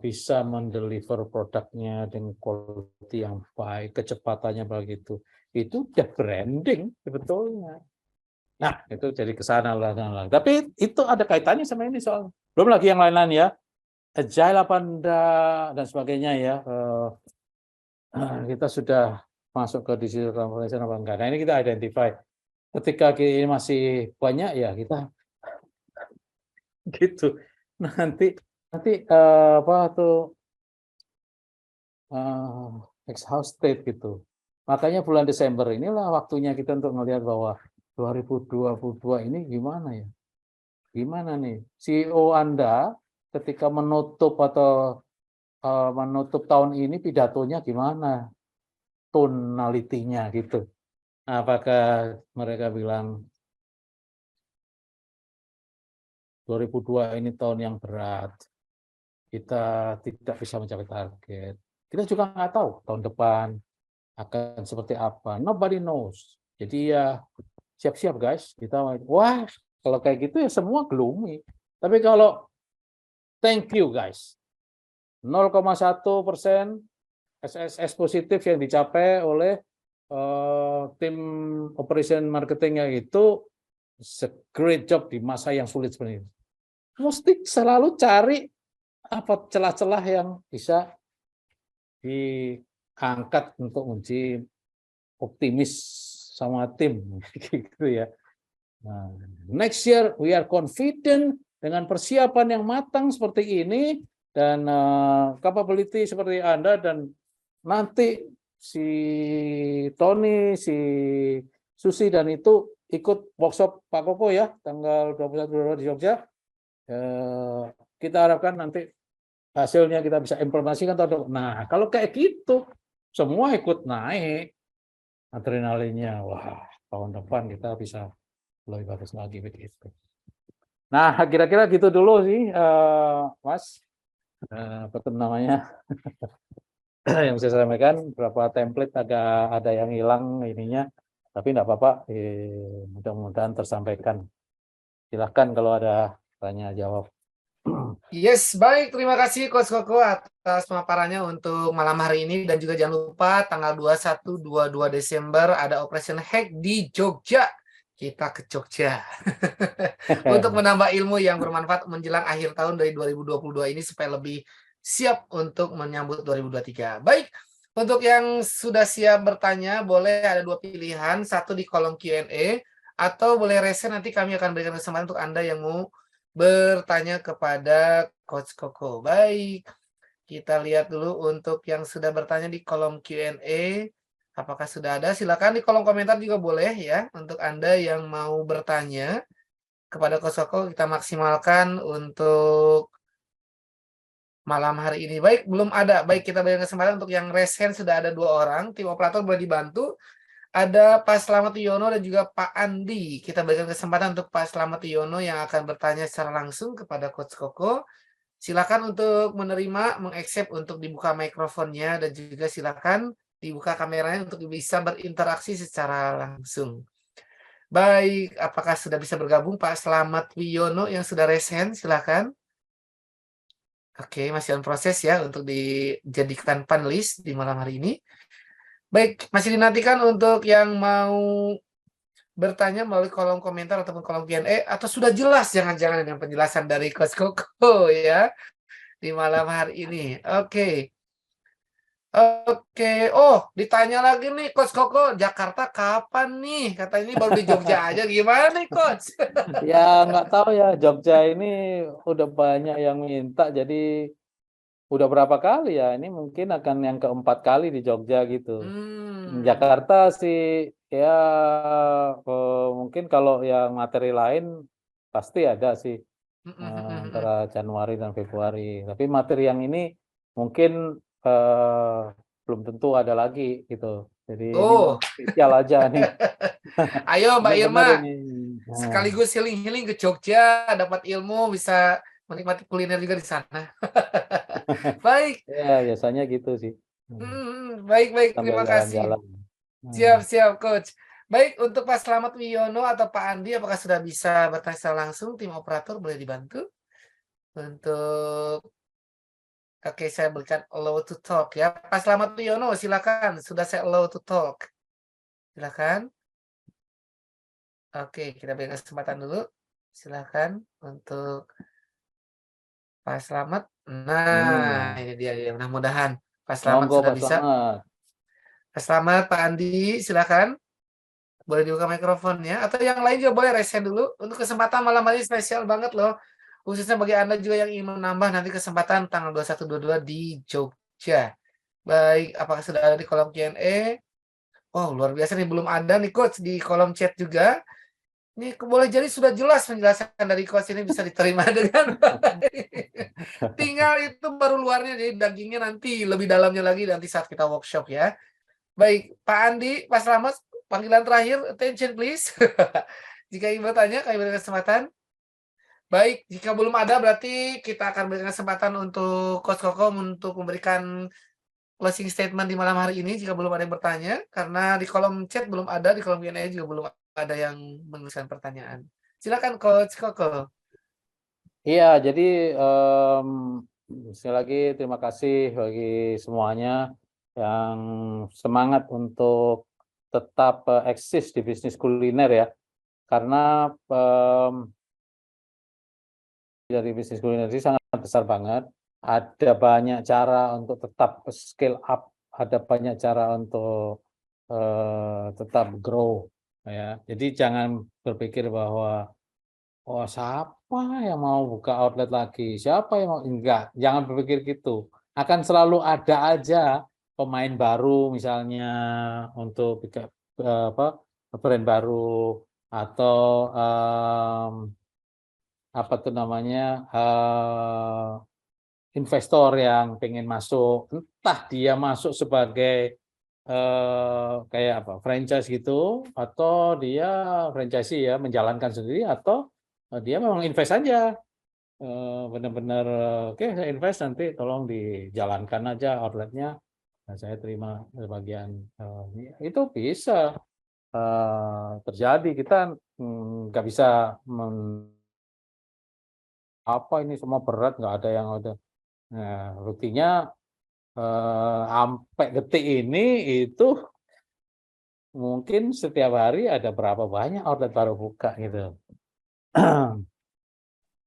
bisa mendeliver produknya dengan quality yang baik, kecepatannya begitu, itu udah branding sebetulnya. Nah, itu jadi kesana lah. Tapi itu ada kaitannya sama ini soal. Belum lagi yang lain-lain ya, agile apa enggak dan sebagainya ya. Kita sudah masuk ke digital transformation apa enggak. Nah, ini kita identify. Ketika ini masih banyak ya kita gitu. Nanti apa tuh exhausted gitu. Makanya bulan Desember inilah waktunya kita untuk melihat bahwa 2022 ini gimana ya? Gimana nih? CEO Anda ketika menutup atau menutup tahun ini pidatonya gimana? Tonalitinya gitu. Apakah mereka bilang 2002 ini tahun yang berat, kita tidak bisa mencapai target. Kita juga nggak tahu tahun depan akan seperti apa. Nobody knows. Jadi ya siap-siap guys. Kita wah kalau kayak gitu ya semua gloomy. Tapi kalau thank you guys, 0,1% SSS positif yang dicapai oleh tim operation marketingnya itu great job di masa yang sulit seperti ini. Mesti selalu cari apa celah-celah yang bisa diangkat untuk uji optimis sama tim gitu ya. Nah, next year we are confident dengan persiapan yang matang seperti ini dan capability seperti Anda dan nanti si Tony, si Susi dan itu ikut workshop Pak Koko ya tanggal 21 di Jogja. Kita harapkan nanti hasilnya kita bisa implementasikan. Nah, kalau kayak gitu semua ikut naik adrenalinnya. Wah, tahun depan kita bisa lebih bagus lagi begitu. Nah, kira-kira gitu dulu sih, Mas. Apa namanya? Yang saya sampaikan beberapa template agak ada yang hilang ininya, tapi enggak apa-apa. Mudah-mudahan tersampaikan. Silahkan kalau ada tanya jawab. Yes, baik. Terima kasih Coach Koko atas pemaparannya untuk malam hari ini. Dan juga jangan lupa tanggal 21-22 Desember ada Operation Hack di Jogja. Kita ke Jogja. Untuk menambah ilmu yang bermanfaat menjelang akhir tahun dari 2022 ini supaya lebih siap untuk menyambut 2023. Baik, untuk yang sudah siap bertanya, boleh ada dua pilihan. Satu di kolom Q&A, atau boleh resen, nanti kami akan berikan kesempatan untuk Anda yang mau bertanya kepada Coach Koko. Baik, kita lihat dulu untuk yang sudah bertanya di kolom Q&A. Apakah sudah ada? Silakan di kolom komentar juga boleh ya. Untuk Anda yang mau bertanya kepada Coach Koko, kita maksimalkan untuk malam hari ini. Baik, belum ada. Baik, kita berikan kesempatan untuk yang raise hand sudah ada 2 orang. Tim operator boleh dibantu. Ada Pak Slamet Yono dan juga Pak Andi. Kita berikan kesempatan untuk Pak Slamet Yono yang akan bertanya secara langsung kepada Coach Koko. Silakan untuk menerima, mengaccept untuk dibuka mikrofonnya dan juga silakan dibuka kameranya untuk bisa berinteraksi secara langsung. Baik, apakah sudah bisa bergabung Pak Slamet Wiono yang sudah raise hand? Silakan. Oke, masih on proses ya untuk dijadikan panelis di malam hari ini. Baik, masih dinantikan untuk yang mau bertanya melalui kolom komentar ataupun kolom Q&A, atau sudah jelas jangan-jangan dengan penjelasan dari Coach Koko ya di malam hari ini. Oke. Oh, ditanya lagi nih Coach Koko, Jakarta kapan nih? Katanya ini baru di Jogja aja. Gimana nih Coach? Ya nggak tahu ya, Jogja ini udah banyak yang minta, jadi udah berapa kali ya? Ini mungkin akan yang keempat kali di Jogja gitu. Jakarta sih ya mungkin kalau yang materi lain pasti ada sih antara Januari dan Februari. Tapi materi yang ini mungkin belum tentu ada lagi gitu. Jadi ini spesial aja nih. Ayo Mbak Irma, Nah, sekaligus healing-healing ke Jogja, dapat ilmu, bisa menikmati kuliner juga di sana. Baik. ya biasanya gitu sih. Baik, Sambil terima kasih. jalan-jalan. Siap, Coach. Baik, untuk Pak Slamet Wiono atau Pak Andi, apakah sudah bisa bertanya secara langsung? Tim operator boleh dibantu untuk oke, saya berikan allow to talk ya. Pak Slamet Wiono, silakan. Sudah saya allow to talk. Silakan. Oke, kita berikan kesempatan dulu. Silakan untuk Pak Slamet. Nah, Hmm. ini dia ya. Mudah-mudahan Pak Slamet Monggo sudah Pak bisa. Slamet. Pak Slamet, Pak Andi, silakan. Boleh dibuka mikrofonnya. Atau yang lain juga boleh raise hand dulu. Untuk kesempatan malam hari spesial banget loh. Khususnya bagi Anda juga yang ingin menambah nanti kesempatan tanggal 21-22 di Jogja. Baik, apakah sudah ada di kolom Q&A? Oh, luar biasa nih. Belum ada nih Coach di kolom chat juga. Ini boleh jadi sudah jelas penjelasan dari Coach ini bisa diterima dengan baik. Tinggal itu baru luarnya, jadi dagingnya nanti lebih dalamnya lagi nanti saat kita workshop ya. Baik, Pak Andi, Pak Slamet, panggilan terakhir, attention please. Jika ingin bertanya, kami berikan kesempatan. Baik, jika belum ada berarti kita akan berikan kesempatan untuk Coach Kokom untuk memberikan closing statement di malam hari ini jika belum ada yang bertanya, karena di kolom chat belum ada, di kolom Q&A juga belum ada yang menuliskan pertanyaan. Silakan Coach Koko. Iya, jadi sekali lagi terima kasih bagi semuanya yang semangat untuk tetap eksis di bisnis kuliner ya. Karena dari bisnis kuliner ini sangat besar banget. Ada banyak cara untuk tetap scale up, ada banyak cara untuk tetap grow ya. Jadi jangan berpikir bahwa oh siapa yang mau buka outlet lagi, siapa yang mau, enggak, jangan berpikir gitu. Akan selalu ada aja pemain baru misalnya untuk apa brand baru atau apa tuh namanya investor yang pengen masuk, entah dia masuk sebagai kayak apa franchise gitu, atau dia franchisee ya menjalankan sendiri, atau dia memang invest aja, benar-benar oke saya invest nanti tolong dijalankan aja outletnya, nah, saya terima bagian itu bisa terjadi. Kita nggak bisa apa ini semua berat, nggak ada yang ada. Nah, buktinya sampai detik ini itu mungkin setiap hari ada berapa banyak outlet baru buka gitu.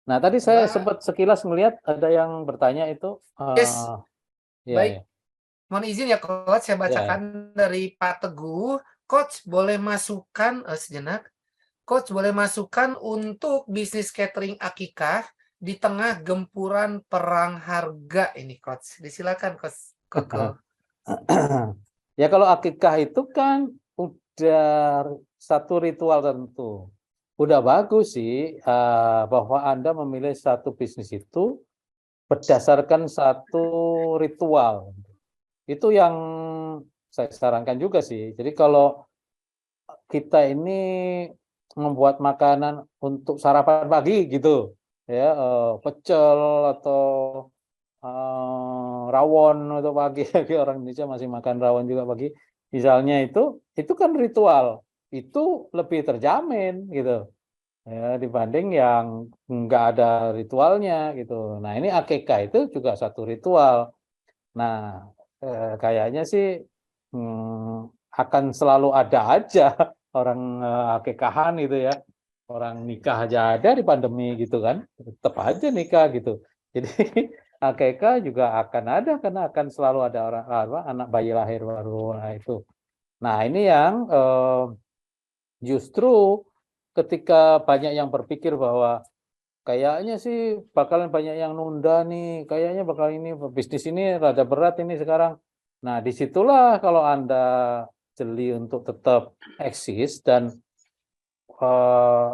Nah, tadi saya Mbak, sempat sekilas melihat ada yang bertanya itu, yes, ya, baik. ya, Mohon izin ya Coach, saya ya. bacakan dari Pak Teguh. Coach boleh masukkan sejenak. Coach boleh masukkan untuk bisnis catering akikah di tengah gempuran perang harga ini Coach. Disilakan Coach Koko. Ya kalau akikah itu kan udah satu ritual tentu. Udah bagus sih bahwa Anda memilih satu bisnis itu berdasarkan satu ritual. Itu yang saya sarankan juga sih. Jadi kalau kita ini membuat makanan untuk sarapan pagi gitu, ya pecel atau rawon untuk pagi, orang Indonesia masih makan rawon juga pagi. Misalnya itu kan ritual, itu lebih terjamin gitu. Ya, dibanding yang nggak ada ritualnya gitu. Nah ini akikah itu juga satu ritual. Nah kayaknya sih akan selalu ada aja orang akikahan gitu ya. Orang nikah aja ada di pandemi gitu kan, tetap aja nikah gitu. Jadi akikah juga akan ada karena akan selalu ada orang anak bayi lahir baru, nah itu. Nah ini yang justru ketika banyak yang berpikir bahwa kayaknya sih bakalan banyak yang nunda nih, kayaknya bakal ini bisnis ini rada berat ini sekarang. Nah, disitulah kalau Anda jeli untuk tetap eksis dan eh,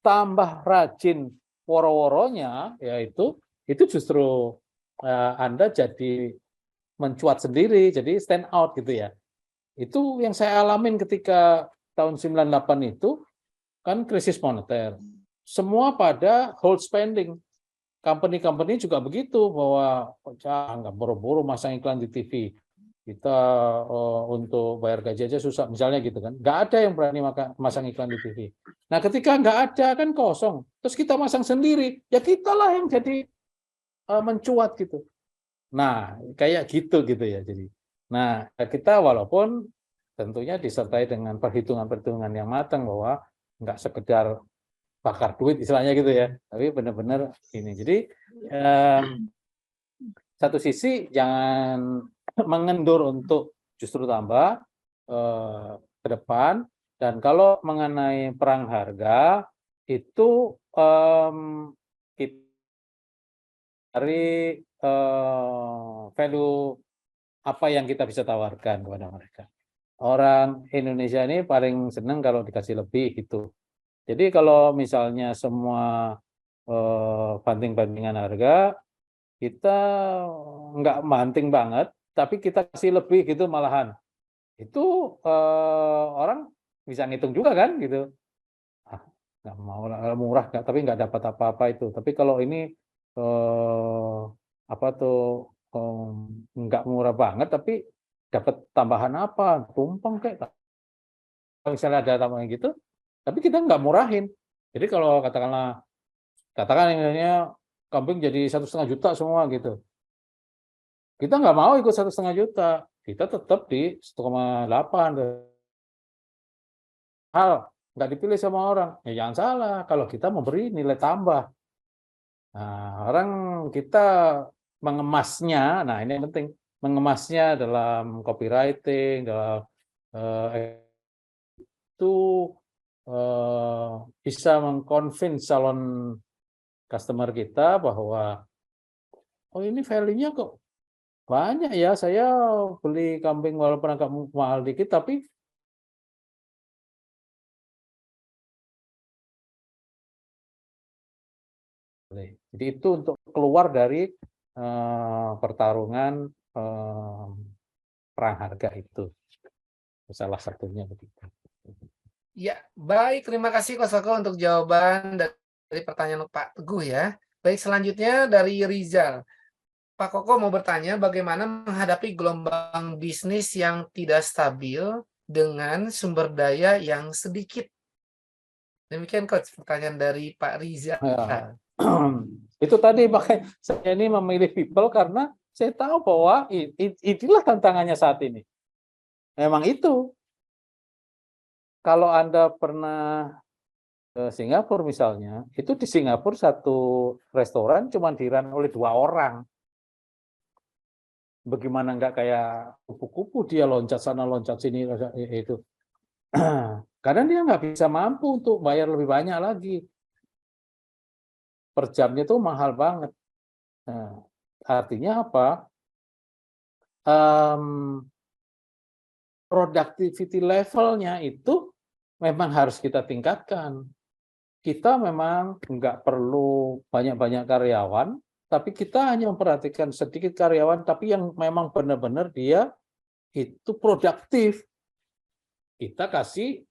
tambah rajin woro-woronya, yaitu itu justru Anda jadi mencuat sendiri, jadi stand out gitu ya. Itu yang saya alamin ketika tahun 98 itu, kan krisis moneter. Semua pada hold spending. Company-company juga begitu, bahwa jangan buru-buru masang iklan di TV. kita untuk bayar gaji aja susah, misalnya gitu kan. Nggak ada yang berani masang iklan di TV. Nah, ketika nggak ada kan kosong, terus kita masang sendiri, ya kitalah yang jadi mencuat gitu. Nah, kayak gitu ya. Jadi, nah kita walaupun tentunya disertai dengan perhitungan-perhitungan yang matang bahwa nggak sekedar bakar duit istilahnya gitu ya, tapi benar-benar ini. Jadi satu sisi jangan mengendur untuk justru tambah ke depan, dan kalau mengenai perang harga itu kita cari value apa yang kita bisa tawarkan kepada mereka. Orang Indonesia ini paling senang kalau dikasih lebih gitu. Jadi kalau misalnya semua banting-bantingan harga, kita nggak banting banget, tapi kita kasih lebih gitu malahan. Itu orang bisa ngitung juga kan gitu. Ah, nggak mau lah, murah nggak, tapi nggak dapat apa-apa itu. Tapi kalau ini apa tuh nggak murah banget, tapi dapat tambahan apa, tumpeng kayak misalnya ada tambahan gitu, tapi kita nggak murahin. Jadi kalau katakan ini kambing jadi 1,5 juta semua gitu. Kita nggak mau ikut 1,5 juta, kita tetap di 1,8. Hal nggak dipilih sama orang, ya jangan salah kalau kita memberi nilai tambah. Nah, orang kita mengemasnya, nah ini yang penting, mengemasnya dalam copywriting, dalam itu bisa mengconvince calon customer kita bahwa oh ini value-nya kok banyak ya, saya beli kambing walaupun agak mahal dikit tapi jadi itu untuk keluar dari pertarungan perang harga itu. Salah satunya begitu. Ya, baik. Terima kasih Coach Koko untuk jawaban dari pertanyaan Pak Teguh ya. Baik, selanjutnya dari Rizal. Pak Koko mau bertanya bagaimana menghadapi gelombang bisnis yang tidak stabil dengan sumber daya yang sedikit. Demikian Coach, pertanyaan dari Pak Rizal. Ya. Itu tadi makanya saya ini memilih people karena saya tahu bahwa inilah tantangannya saat ini. Memang itu. Kalau Anda pernah ke Singapura misalnya, itu di Singapura satu restoran cuma di-run oleh 2 orang. Bagaimana nggak kayak kupu-kupu dia loncat sana loncat sini itu. Karena dia nggak bisa mampu untuk bayar lebih banyak lagi. Per jamnya itu mahal banget. Nah, artinya apa? Productivity levelnya itu memang harus kita tingkatkan. Kita memang nggak perlu banyak-banyak karyawan, tapi kita hanya memperhatikan sedikit karyawan, tapi yang memang benar-benar dia itu produktif. Kita kasih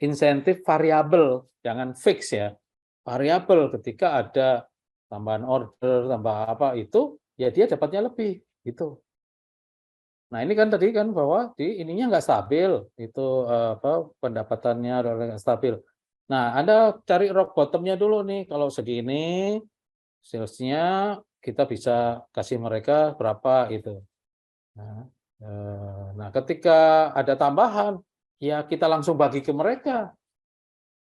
insentif variabel, jangan fix ya. Variabel ketika ada tambahan order, tambah apa itu, ya dia dapatnya lebih gitu. Nah ini kan tadi kan bahwa di ininya nggak stabil, itu pendapatannya nggak stabil. Nah Anda cari rock bottomnya dulu nih, kalau segini salesnya kita bisa kasih mereka berapa gitu. Nah ketika ada tambahan, ya kita langsung bagi ke mereka,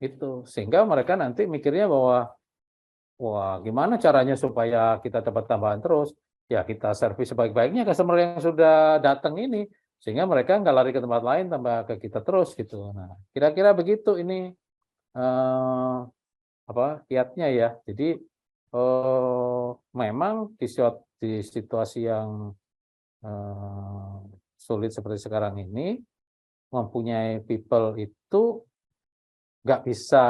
gitu. Sehingga mereka nanti mikirnya bahwa wah, gimana caranya supaya kita dapat tambahan terus? Ya kita servis sebaik-baiknya customer yang sudah datang ini, sehingga mereka nggak lari ke tempat lain, tambah ke kita terus gitu. Nah, kira-kira begitu ini kiatnya ya. Jadi memang di situasi yang sulit seperti sekarang ini, mempunyai people itu nggak bisa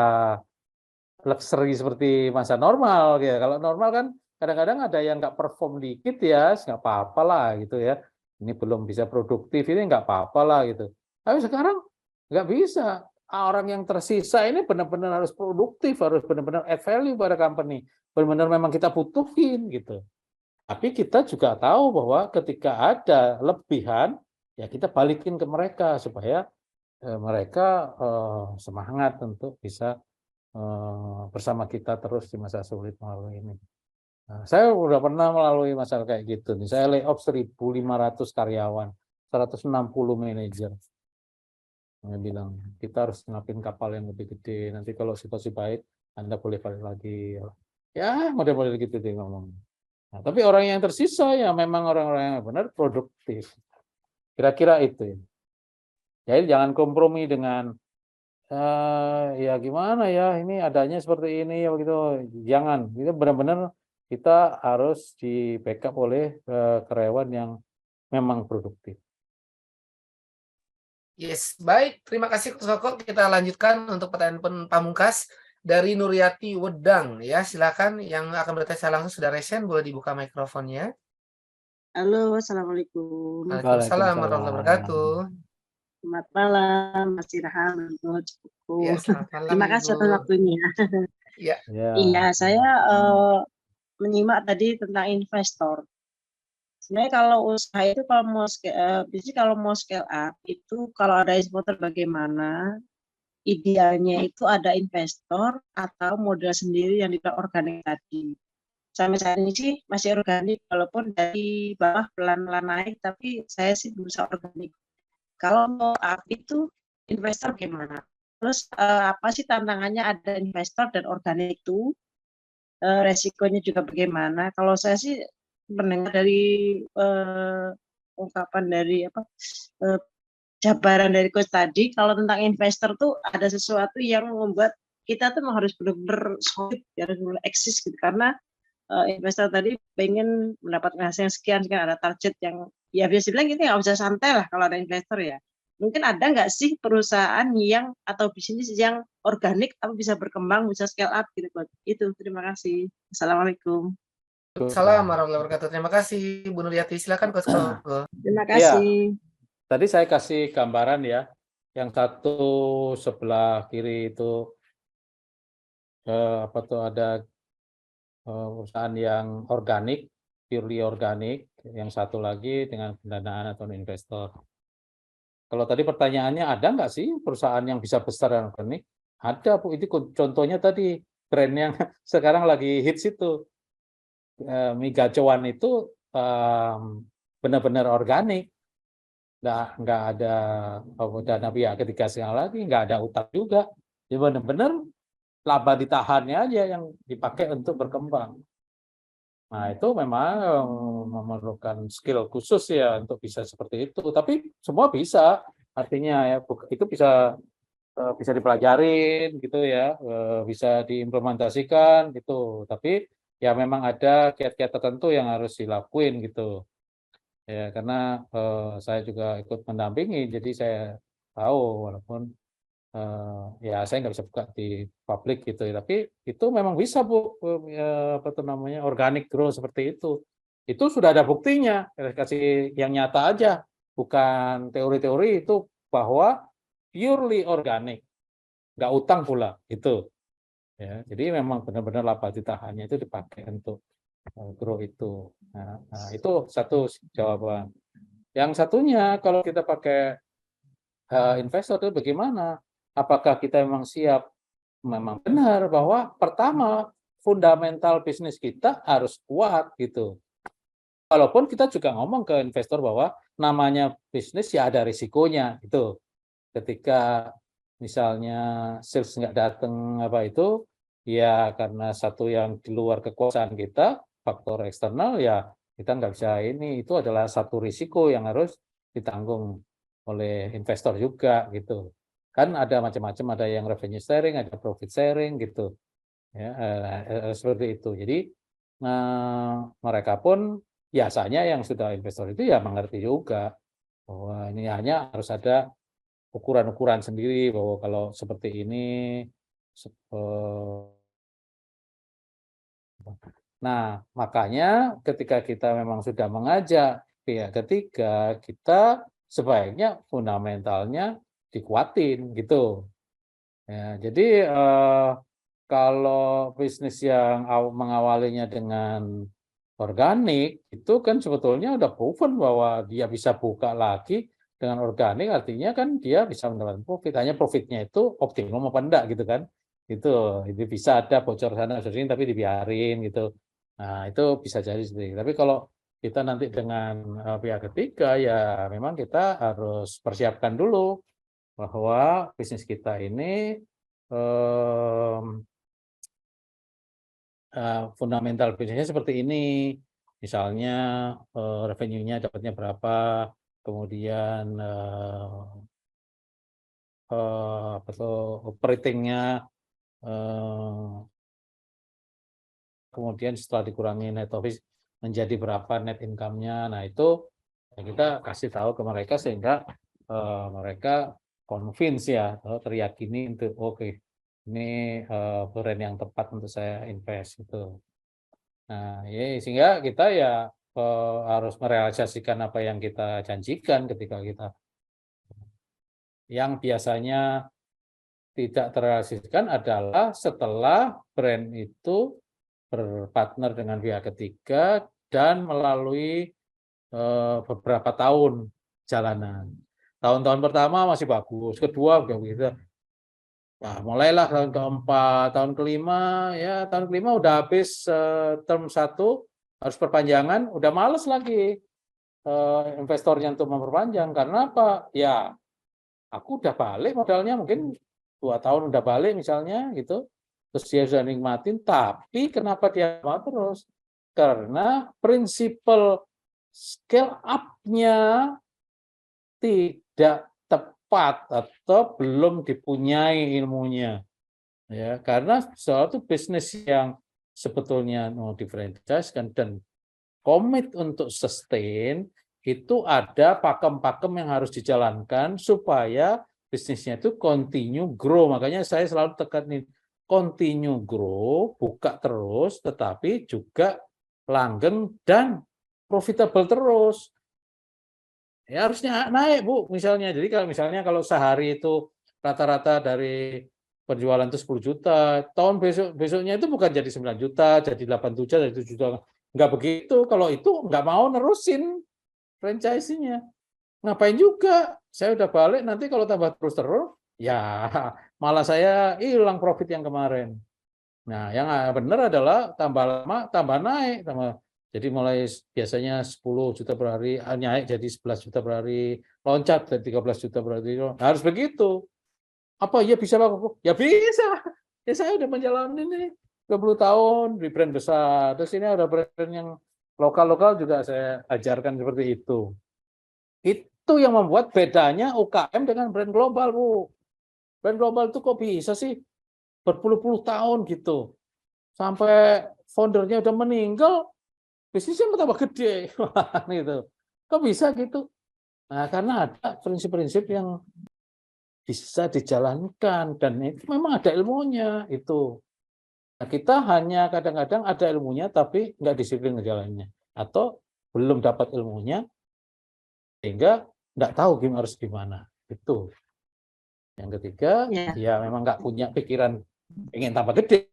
luxury seperti masa normal ya. Kalau normal kan kadang-kadang ada yang nggak perform dikit ya, nggak apa-apa lah gitu ya. Ini belum bisa produktif, ini nggak apa-apa lah gitu. Tapi sekarang nggak bisa. Orang yang tersisa ini benar-benar harus produktif, harus benar-benar add value pada company. Benar-benar memang kita butuhin gitu. Tapi kita juga tahu bahwa ketika ada lebihan, ya kita balikin ke mereka supaya mereka semangat untuk bisa bersama kita terus di masa sulit melalui ini. Nah, saya udah pernah melalui masalah kayak gitu nih. Saya layoff 1.500 karyawan, 160 manajer. Saya bilang, kita harus ngapin kapal yang lebih gede. Nanti kalau situasi baik, Anda boleh balik lagi. Ya, model-model gitu dia ngomong. Nah, tapi orang yang tersisa ya memang orang-orang yang benar produktif. Kira-kira itu. Jadi jangan kompromi dengan ya gimana ya ini adanya seperti ini ya begitu. Jangan. Itu benar-benar kita harus di backup oleh karyawan yang memang produktif. Yes, baik. Terima kasih Coach Koko. Kita lanjutkan untuk pertanyaan pamungkas dari Nuryati Wedang. Ya, silakan yang akan bertanya langsung sudah resen, boleh dibuka mikrofonnya. Halo, Assalamualaikum. Waalaikumsalam warahmatullahi wabarakatuh. Selamat malam, Mas Irham dan Coach Koko. Ya, selamat malam, Terima kasih atas Ibu. waktunya. Ya. Iya, saya menyimak tadi tentang investor. Sebenarnya kalau usaha itu kalau mau scale up itu kalau ada investor bagaimana? Idealnya itu ada investor atau modal sendiri yang dibilang organik tadi. Sampai saat ini sih masih organik, walaupun dari bawah pelan-pelan naik, tapi saya sih berusaha organik. Kalau mau up itu investor gimana? Terus apa sih tantangannya ada investor dan organik itu? Resikonya juga bagaimana? Kalau saya sih mendengar dari ungkapan dari jabaran dari coach tadi, kalau tentang investor tuh ada sesuatu yang membuat kita tuh harus benar-benar solid, harus benar eksis gitu, karena investor tadi pengen mendapatkan hasil yang sekian, ada target yang ya biasa bilang gitu, nggak bisa santai lah kalau ada investor ya. Mungkin ada nggak sih perusahaan yang atau bisnis yang organik tapi bisa berkembang, bisa scale up gitu, Coach? Itu, terima kasih. Assalamualaikum. Salam warahmatullahi wabarakatuh. Terima kasih Bu Nuryati. Silakan Coach Koko. Terima kasih. Tadi saya kasih gambaran ya, yang satu sebelah kiri itu ada perusahaan yang organik, purely organik, yang satu lagi dengan pendanaan atau investor. Kalau tadi pertanyaannya ada nggak sih perusahaan yang bisa besar dan organik? Ada Bu, itu contohnya tadi brand yang sekarang lagi hits itu. Mie gacoan itu benar-benar organik. Nggak ada dana pihak ketiga segala lagi, nggak ada utang juga. Jadi benar-benar laba ditahannya aja yang dipakai untuk berkembang. Nah, itu memang memerlukan skill khusus ya untuk bisa seperti itu. Tapi semua bisa, artinya ya itu bisa dipelajarin gitu ya, bisa diimplementasikan gitu. Tapi ya memang ada kiat-kiat tertentu yang harus dilakuin gitu. Ya, karena saya juga ikut mendampingi, jadi saya tahu walaupun ya saya nggak bisa buka di publik gitu ya, tapi itu memang bisa Bu, apa tuh namanya, organic growth seperti itu. Itu sudah ada buktinya, kasih yang nyata aja, bukan teori-teori, itu bahwa purely organic, nggak utang pula itu. Ya, jadi memang benar-benar laba ditahannya itu dipakai untuk grow itu. Nah, itu satu jawaban. Yang satunya kalau kita pakai investor itu bagaimana? Apakah kita memang siap? Memang benar bahwa pertama fundamental bisnis kita harus kuat gitu. Walaupun kita juga ngomong ke investor bahwa namanya bisnis ya ada risikonya itu. Ketika misalnya sales nggak datang apa itu, ya karena satu yang di luar kekuasaan kita, faktor eksternal ya kita nggak bisa ini. Itu adalah satu risiko yang harus ditanggung oleh investor juga gitu. Kan ada macam-macam, ada yang revenue sharing, ada profit sharing gitu. Ya, seperti itu. Jadi mereka pun biasanya yang sudah investor itu ya mengerti juga bahwa ini hanya harus ada ukuran-ukuran sendiri bahwa kalau seperti ini. Nah, makanya ketika kita memang sudah mengajak pihak ketiga, kita sebaiknya fundamentalnya dikuatin gitu. Ya, jadi kalau bisnis yang mengawalinya dengan organik itu kan sebetulnya udah proven bahwa dia bisa buka lagi dengan organik, artinya kan dia bisa mendapatkan profit. Hanya profitnya itu optimum apa enggak gitu kan? Itu bisa ada bocor sana sini tapi dibiarin gitu. Nah, itu bisa jadi seperti itu. Tapi kalau kita nanti dengan pihak ketiga ya memang kita harus persiapkan dulu bahwa bisnis kita ini fundamental bisnisnya seperti ini. Misalnya revenue-nya dapatnya berapa, kemudian operating-nya, kemudian setelah dikurangi net office menjadi berapa net income-nya. Nah, itu kita kasih tahu ke mereka sehingga mereka convince ya, teriyakini untuk oke, ini brand yang tepat untuk saya invest itu. Nah, ya, sehingga kita ya harus merealisasikan apa yang kita janjikan ketika kita yang biasanya tidak terrealisasikan adalah setelah brand itu berpartner dengan pihak ketiga dan melalui beberapa tahun jalanan. Tahun-tahun pertama masih bagus, kedua begitu. Nah, mulailah tahun keempat, tahun kelima, ya tahun kelima udah habis term 1, harus perpanjangan, udah males lagi investornya untuk memperpanjang. Karena apa? Ya, aku udah balik modalnya, mungkin 2 tahun udah balik misalnya gitu. Terus dia sudah nikmatin, tapi kenapa dia mau terus? Karena prinsipal scale up-nya tidak tepat atau belum dipunyai ilmunya. Ya, karena suatu bisnis yang sebetulnya mau di-franchise-kan dan komit untuk sustain, itu ada pakem-pakem yang harus dijalankan supaya bisnisnya itu continue grow. Makanya saya selalu tekanin continue grow, buka terus, tetapi juga langgeng dan profitable terus. Ya harusnya naik, Bu, misalnya. Jadi kalau misalnya kalau sehari itu rata-rata dari penjualan itu 10 juta, tahun besoknya itu bukan jadi 9 juta, jadi 8 juta, jadi 7 juta. Enggak begitu. Kalau itu enggak mau nerusin franchise-nya. Ngapain juga? Saya udah balik, nanti kalau tambah terus-terus, ya malah saya hilang profit yang kemarin. Nah, yang benar adalah tambah lama, tambah naik, jadi mulai biasanya 10 juta per hari, naik jadi 11 juta per hari, loncat dari 13 juta per hari. Harus begitu. Apa ya bisa Pak? Ya bisa. Ya saya udah menjalani ini 20 tahun di brand besar. Terus ini ada brand yang lokal-lokal juga saya ajarkan seperti itu. Itu yang membuat bedanya UKM dengan brand global, Bu. Brand global itu kok bisa sih berpuluh-puluh tahun gitu. Sampai foundernya udah meninggal, bisnisnya tambah gede. Gitu. Kok bisa gitu? Nah, karena ada prinsip-prinsip yang bisa dijalankan dan itu memang ada ilmunya itu. Nah, kita hanya kadang-kadang ada ilmunya tapi nggak disiplin ngejalannya atau belum dapat ilmunya sehingga nggak tahu harus gimana. Itu. Yang ketiga, Ya. ya memang nggak punya pikiran ingin tambah gede.